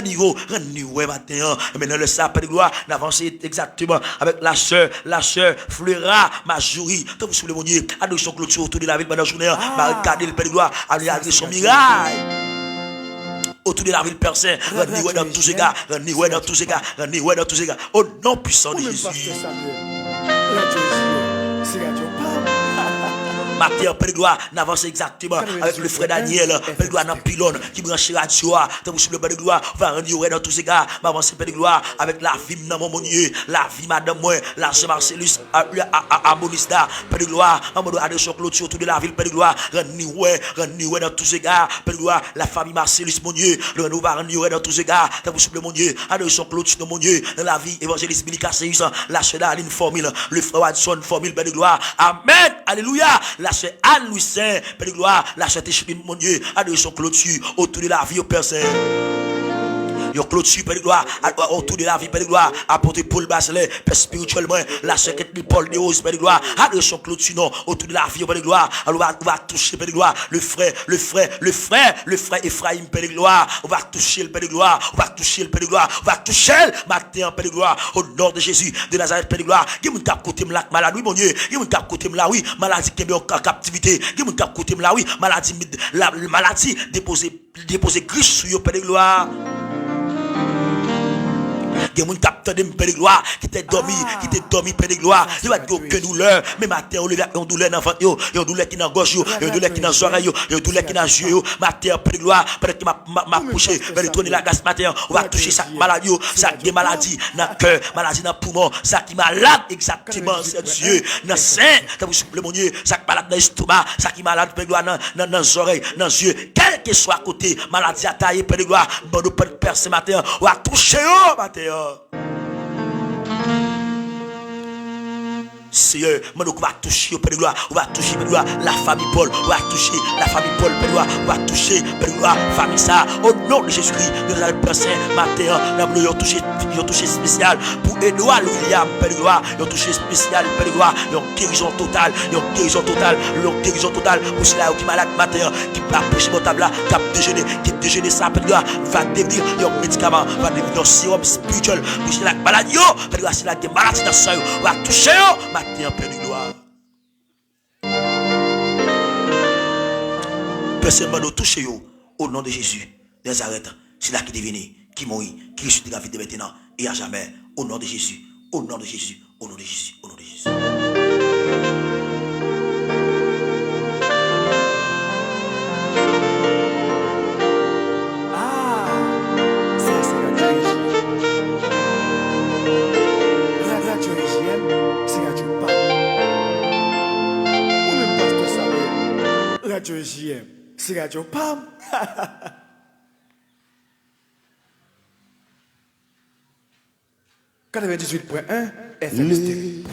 niveaux, rends-nous matin, maintenant le ça, Père de gloire, d'avancer exactement avec la sœur Flora, Majouri, tant vous souvenez, mon Dieu, adoration clôture autour de la ville, pendant la journée, regarder le Père de gloire, aller son miracle. Autour de la ville, Père Saint, rends-nous dans tous ces gars, rends-nous dans tous ces gars, rends-nous dans tous ces gars, au nom puissant de Jésus. Matin, Père de gloire, n'avance exactement avec le frère Daniel, Père de gloire, dans le pylône qui branche radio. Tant que le Père de gloire, va rendre dans tous ces gars, m'avancer, Père de gloire, avec la vie, mon Dieu, la vie, madame, moi, la sœur Marcellus, à Monista, Père de gloire, maman doit aller sur clôture autour de la ville, Père de gloire, rendre dans tous ces gars, Père de gloire, la famille Marcellus, mon Dieu, nous va rendre dans tous ces gars, tant que mon Dieu, aller sur clôture, mon Dieu, dans la vie, évangéliste Bilicaseus, la sœur Daline Formule, le frère Watson Formule, Père de gloire, amen, alléluia. La sœur Anne-Louis Saint, Père de gloire, la sœur Téchine, mon Dieu, adoration clôture autour de la vie au Père Saint. Yo clôture, Père de gloire, autour de la vie, Père de gloire, apporter Paul Bachelet, Père spirituellement, la sœur Paul de Rose, Père de gloire, adoration clôture, non, autour de la vie, Père de gloire, alors on va toucher, Père de gloire, le frère Ephraim, Père de gloire, on va toucher le Père de gloire, on va toucher le Père de gloire, on va toucher le matin, Père de gloire, au nom de Jésus, de Nazareth, Père de gloire, qui m'a cap côté la maladie, oui, mon Dieu, qui m'a cap côté la oui, maladie qui est en captivité, qui m'a cap côté la oui, maladie, déposer grille sur le Père de gloire. Il y a des gens qui attendent Père de gloire, qui t'est dormi, Père de gloire. Il va dire aucune douleur. Mais matin, on levé une douleur dans le ventre, une douleur qui est dans la gauche, une douleur qui est dans les oreilles, une douleur qui est dans les yeux. Matin, Père de gloire, peut-être que m'a poussé vers le trône de la grâce matin. On va toucher sa maladie, ça qui est maladie dans le cœur, maladie dans le poumon, ça qui est malade exactement, c'est Dieu. Dans le sein, quand vous soufflez mon Dieu, ça qui est malade dans l'estomac, ça qui est malade, Père de gloire, dans les oreilles, dans les yeux. Quel que soit à côté, maladie à tailler, Père de gloire, bon, nous peut faire ce matin, on va toucher matin. Seigneur, on va toucher, Père de gloire, on va toucher, Père de gloire, la famille Paul, on va toucher, la famille Paul, Père de gloire, on va toucher, Père de gloire, famille ça, au nom de Jésus-Christ, nous allons penser, matin, nous avons touché spécial pour Edouard William, Père de gloire, nous avons touché spécial, Père de gloire, nous avons guérison totale, pour cela qui est malade, matin, qui va prêcher mon table là, qui déjeuner ça, Père de gloire, va devenir un médicament, va devenir un sérum spirituel, pour cela qui est malade, Père de gloire, c'est là qui est malade dans le sang, on va toucher, matin, Père de gloire. Personne ne doit toucher au nom de Jésus. Nazareth, c'est là qui est venu, qui mourit, qui ressuscite la vie de maintenant et à jamais. Au nom de Jésus, au nom de Jésus, au nom de Jésus, au nom de Jésus. Radio JM, c'est Radio PAM. (98.1 FM Stereo).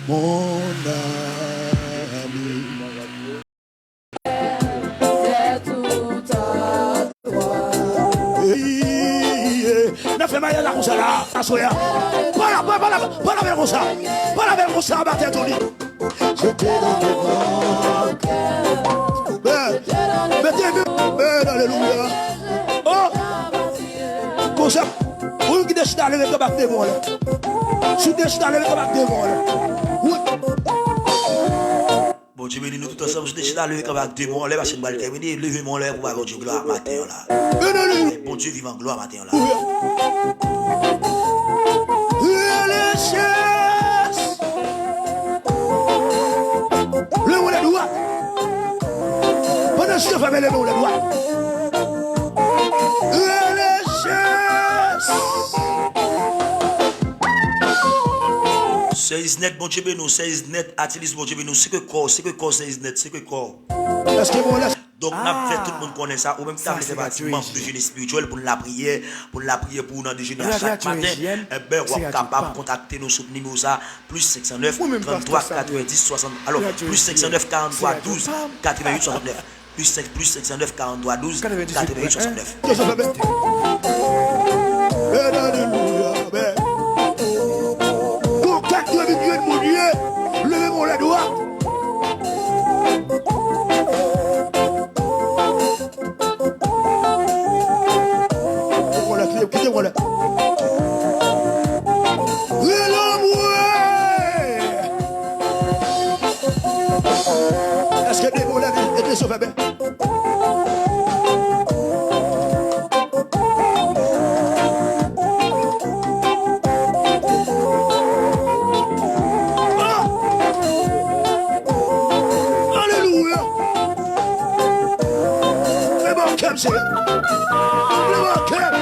Mon ami. Ne fais pas la comme là, assoya. Pas la comme ça. Pas la comme ça, Martin Tony. Je t'ai donné mon cœur. Alléluia. Oh, comme ça. Vous qui décidez d'aller avec le bac de moi là. Si vous décidez d'aller avec le bac de moi là. Oui. Bon Dieu bénis nous tout ensemble, je décide d'aller avec le bac de moi là, parce que je vais le terminer, lever mon lèvre pour avoir Dieu gloire matin là. Bon Dieu vivant gloire matin là. Le mot de droit. Pendant que je fais le mot de droit. C'est net, bon Dieu bénis, c'est net, attilis bon Dieu bénis, c'est que corps, c'est net, c'est que corps. Donc, on a fait tout le monde connaît ça, ou même ça, fait partie du membre de jeûne spirituel pour la prière, pour nous déjeuner à chaque matin. Eh bien, on est capable de contacter nous sur le numéro ça, plus 509 33 90 60. Alors, plus 509 43 12 88 69. Plus 509 43 12 88 69. Contactez avec Dieu de mon Dieu, levez-moi les doigts. Quittez-moi là. Est-ce que des mots là étaient sauvés bien? Alléluia. Le bon cœur, c'est le bon cœur.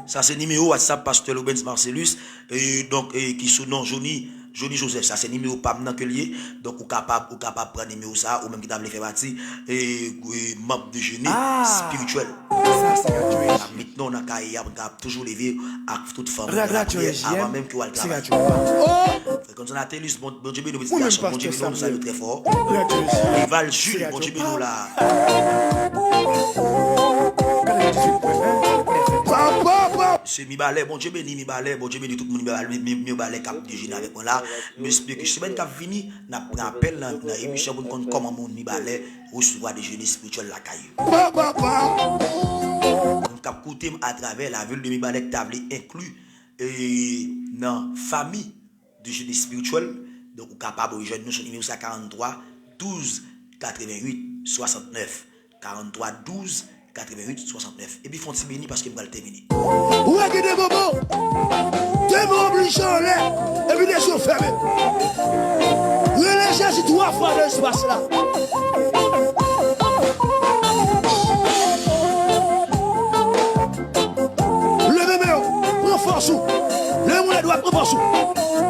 Ça c'est numéro WhatsApp Pasteur Loubens Marcellus et donc qui sous nom Johnny Joseph. Ça c'est numéro pas maintenant que lié. Donc ou capable prendre numéro ça ou même qui t'a fait partie et membre de jeûne spirituel. Ça c'est Radio maintenant on a toujours lever à toute forme avant même que le travail. Quand on a télus bon Dieu béni nous nous salue très fort. Et Val Jules bon Dieu béni là. C'est mi balai, bon Dieu béni, bon Dieu béni, tout le monde mi balai cap de jeûne avec moi là. Mais j'espère que semaine qui vient, n'a appel dans émission pour nous comment mon mi balai recevoir des jeûnes spirituels la caillou. On cap coûter à travers la ville de mi balai table inclus dans famille de jeûne spirituel. Donc, vous êtes capable de rejoindre nous sur le numéro 43 12 88 69. 43 12 88 69. Et puis, font béni parce que vous allez terminer. Ouais, qui des moments, des moments obligés, et puis des yeux fermés. Relâchez si 3 fois dans l'espace là. Levez-moi, prends force. Levez-moi, doit prendre force.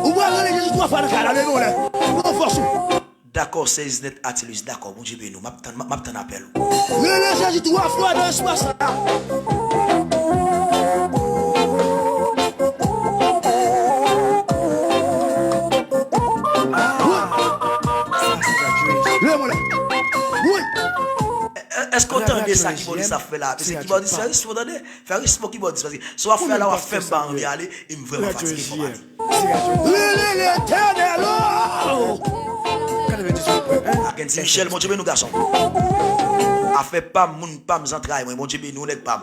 Vous voyez relâcher si 3 fois dans le cadre, levez-moi, prends force. D'accord, c'est net Attilus, d'accord, bon Dieu, nous, m'attends appel. Relâchez si 3 fois dans l'espace là. Est-ce qu'on entend ça qui va dire ça fait là? Parce que qui va dire ça, il faut donner, faire respect qui va dire parce que soit faire là, on va faire pas envie aller, il me vraiment fatigué pour aller. L'éternel, C'est Michel, mon Dieu, nous garçons. A fait pas moun pas m'entraille, mon Dieu, nous n'est pas.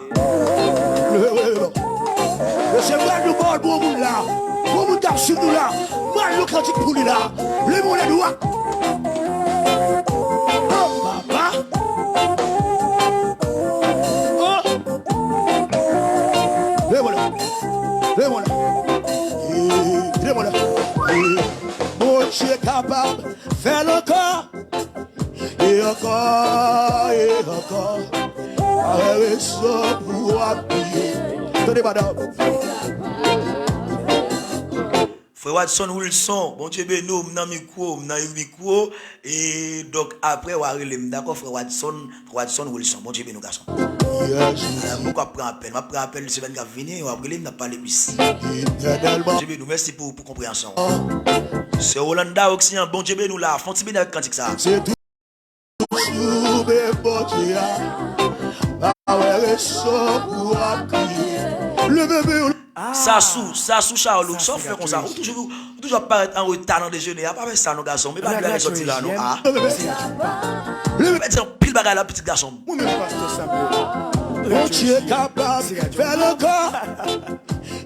c'est vrai, nous parlons pour vous là. Pour vous taper sur nous là. Moi, le critique pour lui là. Le monde est droit. Oh, papa. Oh. Le monde. Le monde. Le monde. Mon Dieu est capable de faire encore. Et encore. Et encore. Avec ça pour appuyer. Tenez, madame. Frère Watson Wilson, bon Dieu, nous, dans micro, et donc après, on va relire, d'accord, frère Watson Wilson, bon Dieu, nous, garçon. Pourquoi prendre appel, le semaine qui va venir, on va relire, on va parler plus. Bon Dieu, nous, merci pour compréhension. C'est Rolanda Occident, bon Dieu, nous, là, font-ils bien avec cantique ça? C'est tout sur mes bottes, avec ça pour appuyer. Le bébé, Ça sous Charles, ça fait comme ça. Ou toujours paraître en retard dans le déjeuner. Pas faire ça, nos garçons. Mais pas de la sortie là, non. Ah. Le bébé, c'est pile bagarre là, petit garçon. mon Dieu est capable de faire encore.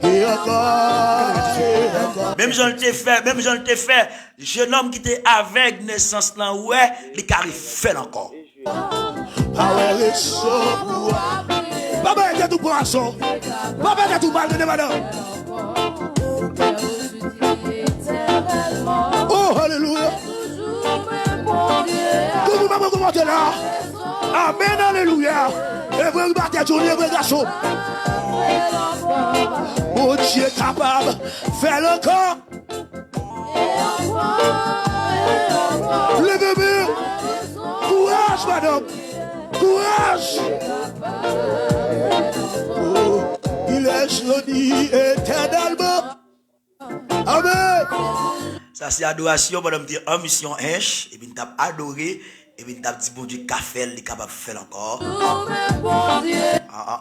Et encore. Même j'en t'ai fait. Jeune homme qui était avec naissance là, ouais, les carrés fait encore. Avec ça pour appuyer. Papa était tout poisson. Papa était tout mal de madame. Oh, alléluia. Comment vous commenter là? Amen, alléluia. Et vous battez tout le garçon. Mon Dieu est capable. Fais le corps. Levez-vous. Courage, madame. Courage. Oh, il est joli éternellement. Amen. Ça c'est adoration, madame, dit en mission hinche, et puis nous t'avons adoré, et puis nous t'avons dit bon Dieu, qu'a fait, il est capable de faire encore.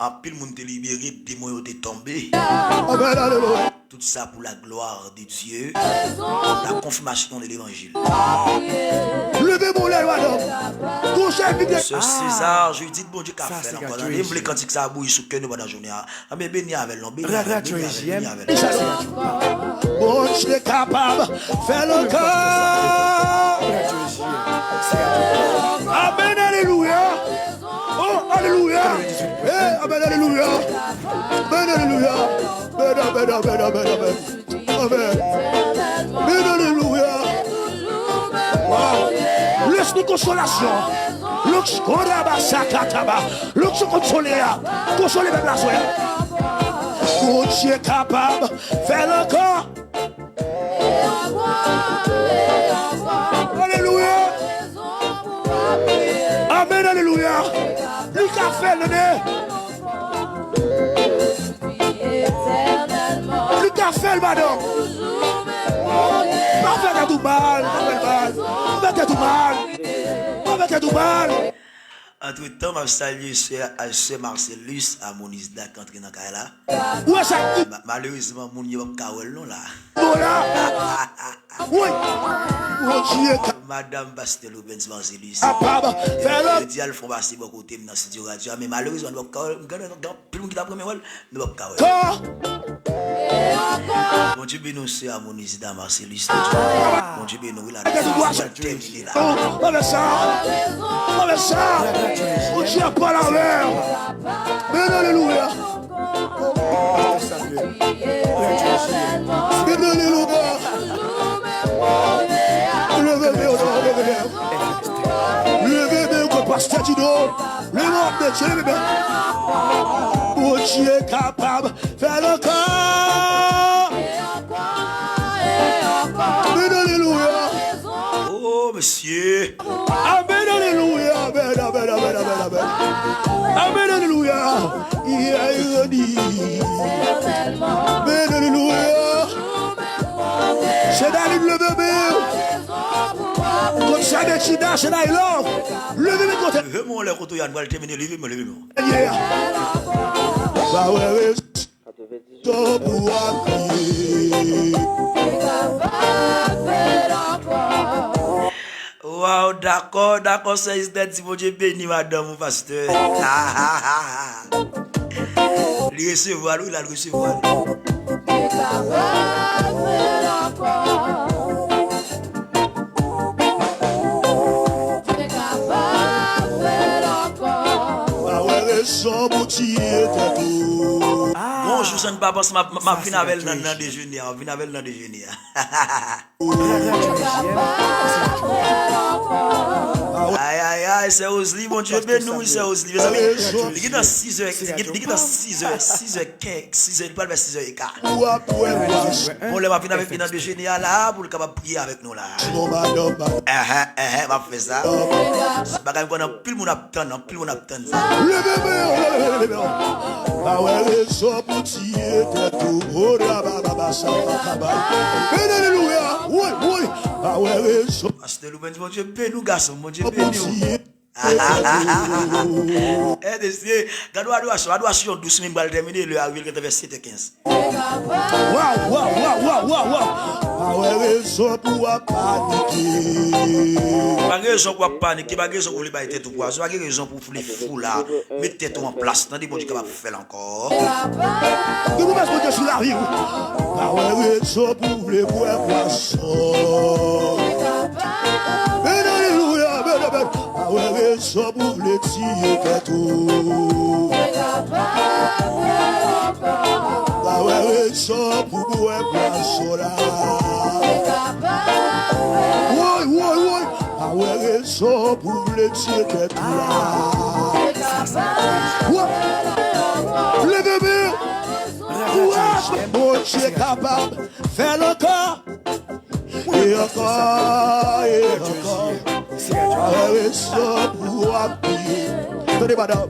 En pile, monde te libéré, démon est tombé. Amen, alléluia. Tout ça pour la gloire de Dieu, la confirmation de l'évangile. Levez-vous les madame. Ce César, je lui dis bon Dieu qu'a fait encore. Les blés cantiques ça bouille sous cœur nous pendant la journée. Ah mais béni avec l'homme, béni avec bon Dieu est capable. Fais le corps. Amen, alléluia. Oh, alléluia. Amen, alléluia. Amen, alléluia. Amen, amen, amen, amen, amen. Amen. Amen, alléluia. Wow. Laisse-nous consolation. L'autre consoler. Consoler même la soeur. Mon Dieu est capable. Fais le corps. Alléluia. Amen, alléluia. Lui qui a fait le nez. Lui qui a fait le madame. Pas faire tout mal. Pas faire tout mal. Pas faire tout mal. Entre temps, je salue ce Marcellus à Monisda qui entre dans le cas là. Où est-ce que malheureusement, mon n'y a pas de là. voilà. Oui. Mon Dieu. Madame Pasteur Loubens Marcellus. capable. Fais Je le dis à le fond passer beaucoup côté dans studio radio, mais malheureusement, nous pas plus qui t'a premier rôle, nous pas capable. corps. Mon Dieu bénisse c'est harmonisé dans Marcellus. Mon Dieu bénisse il a terminé là. On met ça. On met ça. On tient pas la mer. Mais alléluia. Mais alléluia. Levez-vous comme pasteur Tino. Levez-vous. Oh Dieu est capable. Fais le corps. Mais alléluia. Oh monsieur. Amen, alléluia. Amen, amen, amen, amen, amen. Amen, alléluia. Yeah, amen, alléluia. C'est d'aller le bébé. Comme ça, des chida, c'est d'aller là. Le bébé côté. Levez-moi le couteau, Yann va le terminer. Levez-moi. Yeah. Bah ouais, 98.1 Wow, d'accord, ça is dead. Si mon Dieu béni, madame, mon pasteur. Il recevoir, il a le recevoir. Bonjour, je ne pas penser ma vie avec dans le déjeuner. Ma vie avec dans le déjeuner. Aïe, c'est Osli, mon Dieu, ben nous, c'est Osli. Mes amis, il est dans 6h, il est dans 6h15, 6h, il parle vers 6h15. Bon, les ma vie avec dans le déjeuner là, pour le capable prier avec nous là. Va faire ça. C'est pas qu'on a plus mon attend, plus mon attend. Pasteur Loubens, mon Dieu, paie nous, garçon, mon Dieu, paie nous. Eh, décidé, gardons à doit douce, même balle terminer le avril 7h15. Pas raison pour paniquer, pas raison pour les bailler tête ou pas, pas raison pour les fous là, mettre tête en place, tandis bon Dieu capable de faire encore. De vous mettre Dieu sur la rive. Pas raison pour les boire poissons. Alléluia, pas raison pour les tirer tout. Pas raison pour boire poissons là. Oui. Pas raison pour les tirer tout là. Le bébé. Mon Dieu est capable. Fais le corps. Et encore. Avec ça pour appuyer. Tenez, madame.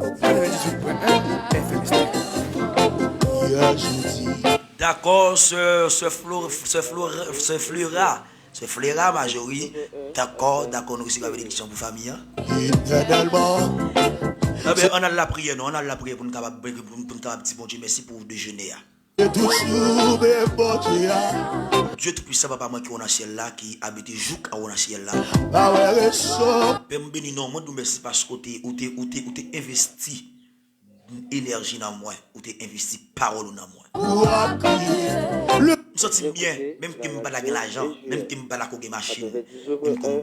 D'accord, ce fleura, Majorie. D'accord, nous recevons la bénédiction pour la famille. On a la prière, non, on a la prière pour nous capables petit bon Dieu, merci pour le déjeuner. Dieu tout puissant, papa, moi qui est au ciel là, qui habite jouk à au ciel là. Père, béni, non, moi, nous merci parce que tu investi énergie dans moi, ou tu investi parole dans moi. Je sens bien, même qui me balade l'argent, même qui me balade la machine,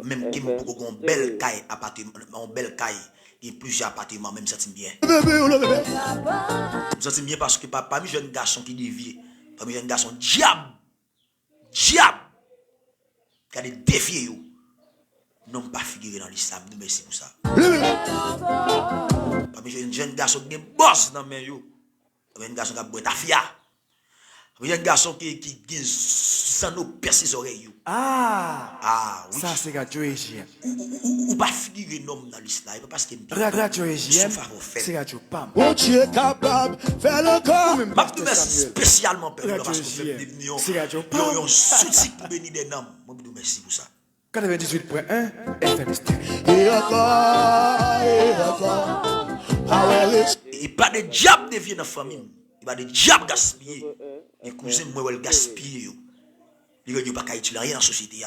même qui me balade une belle caille, une belle caille. Et plusieurs appartements, même ça tient bien. Ça tient bien parce que parmi les jeunes garçons qui dévient, parmi les jeunes garçons, diable, qui a des défis, n'ont pas figuré dans l'islam. Nous merci pour ça. Parmi les jeunes garçons qui ont des boss dans les mains, parmi les garçons qui ont des tafia, parmi les garçons qui ont sans nous percer les oreilles. Oui. Ça c'est Radio EGM. Ou pas figurer nom dans l'islam parce que Radio EGM, c'est Radio PAM. Mon Dieu est capable, fais le corps. Je merci spécialement parce que vous faites des un soutien pour bénir des noms. Moi, je vous remercie pour ça. 98.1 FM Stereo. Et pas de diable de vie dans la famille. Il n'y a pas de diable gaspillé. Les cousins, moi, ils gaspillent. Ils ne peuvent pas utiliser rien dans la société.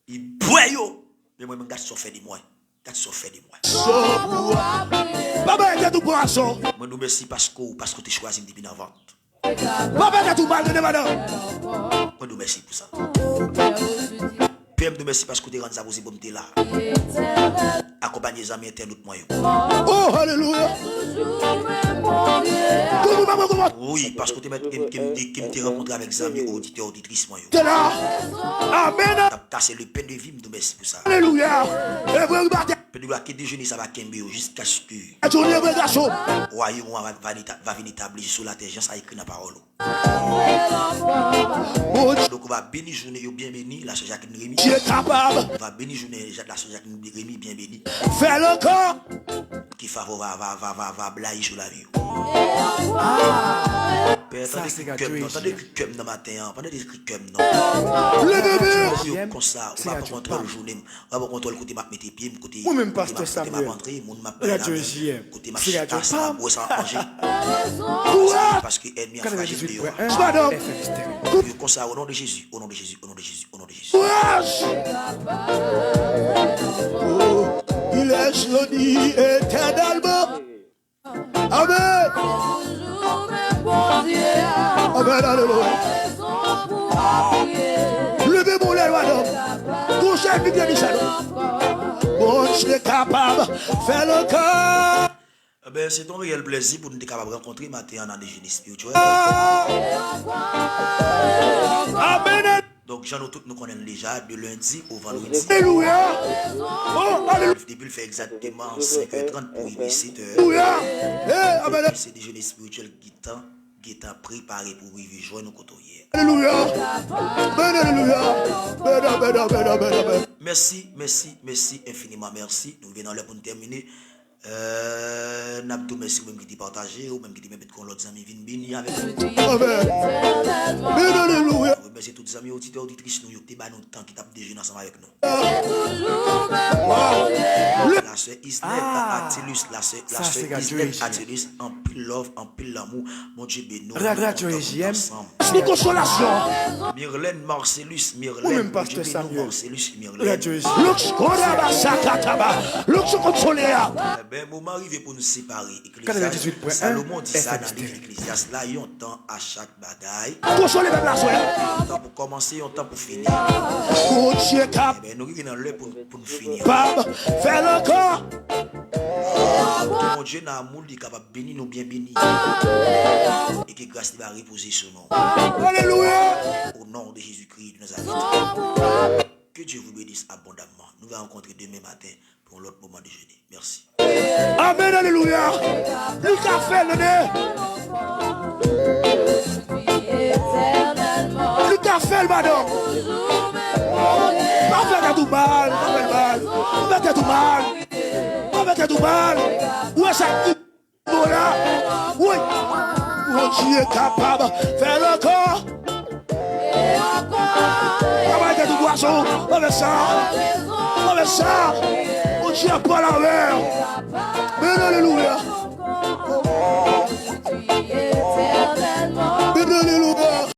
Ils boivent. Mais moi, je suis fait de moi. Je suis fait de moi. Papa, il tout poisson. Moi, nous merci parce que tu as choisi depuis avant. Papa, il tout mal de madame. Moi, nous merci pour ça. Puis, nous merci parce que tu es rendu à vous et là. Accompagner les amis internes moi. Oh, alléluia. Oui, parce que tu m'as rencontré avec les amis auditeurs, auditrices moi. Tu es là. Amen. C'est le pain de vie, nous merci pour ça. Alléluia. Et vous repartez. Pendant que déjeuner, ça va kembe jusqu'à ce que royaume va venir établir sur la terre, ça écrit dans la parole. Donc on va bénir journée bien béni, la sœur Jacqueline Rémy. Tu es capable. On va bénir journée la sœur Jacqueline Rémy bien béni. Fais-le encore. Qui va blayer sur la vie. Ça, c'est gâteau. Attendez que comme dans matin, pendant des cris comme non. Le bébé. Comme ça, on va pas contrôler le journée, on va pas contrôler côté m'a mettre pied, côté moi-même pasteur Samuel. Radio JM. Côté C'est radio ça, ça manger. Parce que ennemi a fragile. Madame. Comme ça au nom de Jésus, au nom de Jésus, au nom de Jésus, au nom de Jésus. Oh, il est choisi éternellement. Amen. Amen, alléluia. Levez mon lèvre, madame. Couchez le bien du salon. Bon, je suis capable. Fais le corps. Ben, c'est un réel plaisir pour nous être capables de rencontrer matin dans des génies spirituels. Amen. Donc, j'en ai tous nous connaissons déjà de lundi au vendredi. Alléluia. Oh, alléluia. Depuis, il fait exactement 5h30 pour y 7h. Alléluia. Amen. C'est des génies spirituels qui t'ont préparé pour vivre joindre nos côtoyers. Alléluia. Ben, alléluia. Ben. Merci infiniment, merci. Nous venons là pour nous terminer. N'abdou merci ou même qui t'y partagé ou même qui t'y met con l'autre amis viennent bénir avec nous. Amen. Ben, alléluia. Merci tous les amis auditeurs auditrices nous qui ba nous temps qui tape déjeuner ensemble avec nous. La sœur Isnel Attilus, la sœur Isnel Attilus en pile love, en pile l'amour. Mon Dieu béni. Radio JM. C'est consolation. Myrlène Marcellus, même pasteur Samuel. Marcellus, Myrlène. Radio JM. Lux Kodaba Sakataba. Lux Consolea. Ben, moment arrivé pour nous séparer. 98.1 Salomon dit ça dans l'Ecclésiaste. Là, il y a un temps à chaque bagaille. Consolez même la soirée. Un temps pour commencer, un temps pour finir. Oh, Dieu cap. Ben, nous revenons là pour nous finir. Bab, fais-le encore. Que mon Dieu n'a amour, il est capable de bénir nous bien bénis. Et que grâce va reposer sur nous. Alléluia. Au nom de Jésus-Christ de Nazareth. Que Dieu vous bénisse abondamment. Nous allons rencontrer demain matin pour l'autre moment de jeûner. Merci. Amen, alléluia. Lucas fait le nez. Lucas fait le madame. Pas faire tout mal. Pas faire tout mal. Pas faire tout mal. Où est-ce que voilà? Oui. Oh, Dieu est capable. Fais le corps. Comment est-ce que poisson? On fait ça. On fait ça. Oh, Dieu est pas la mer. Mais alléluia.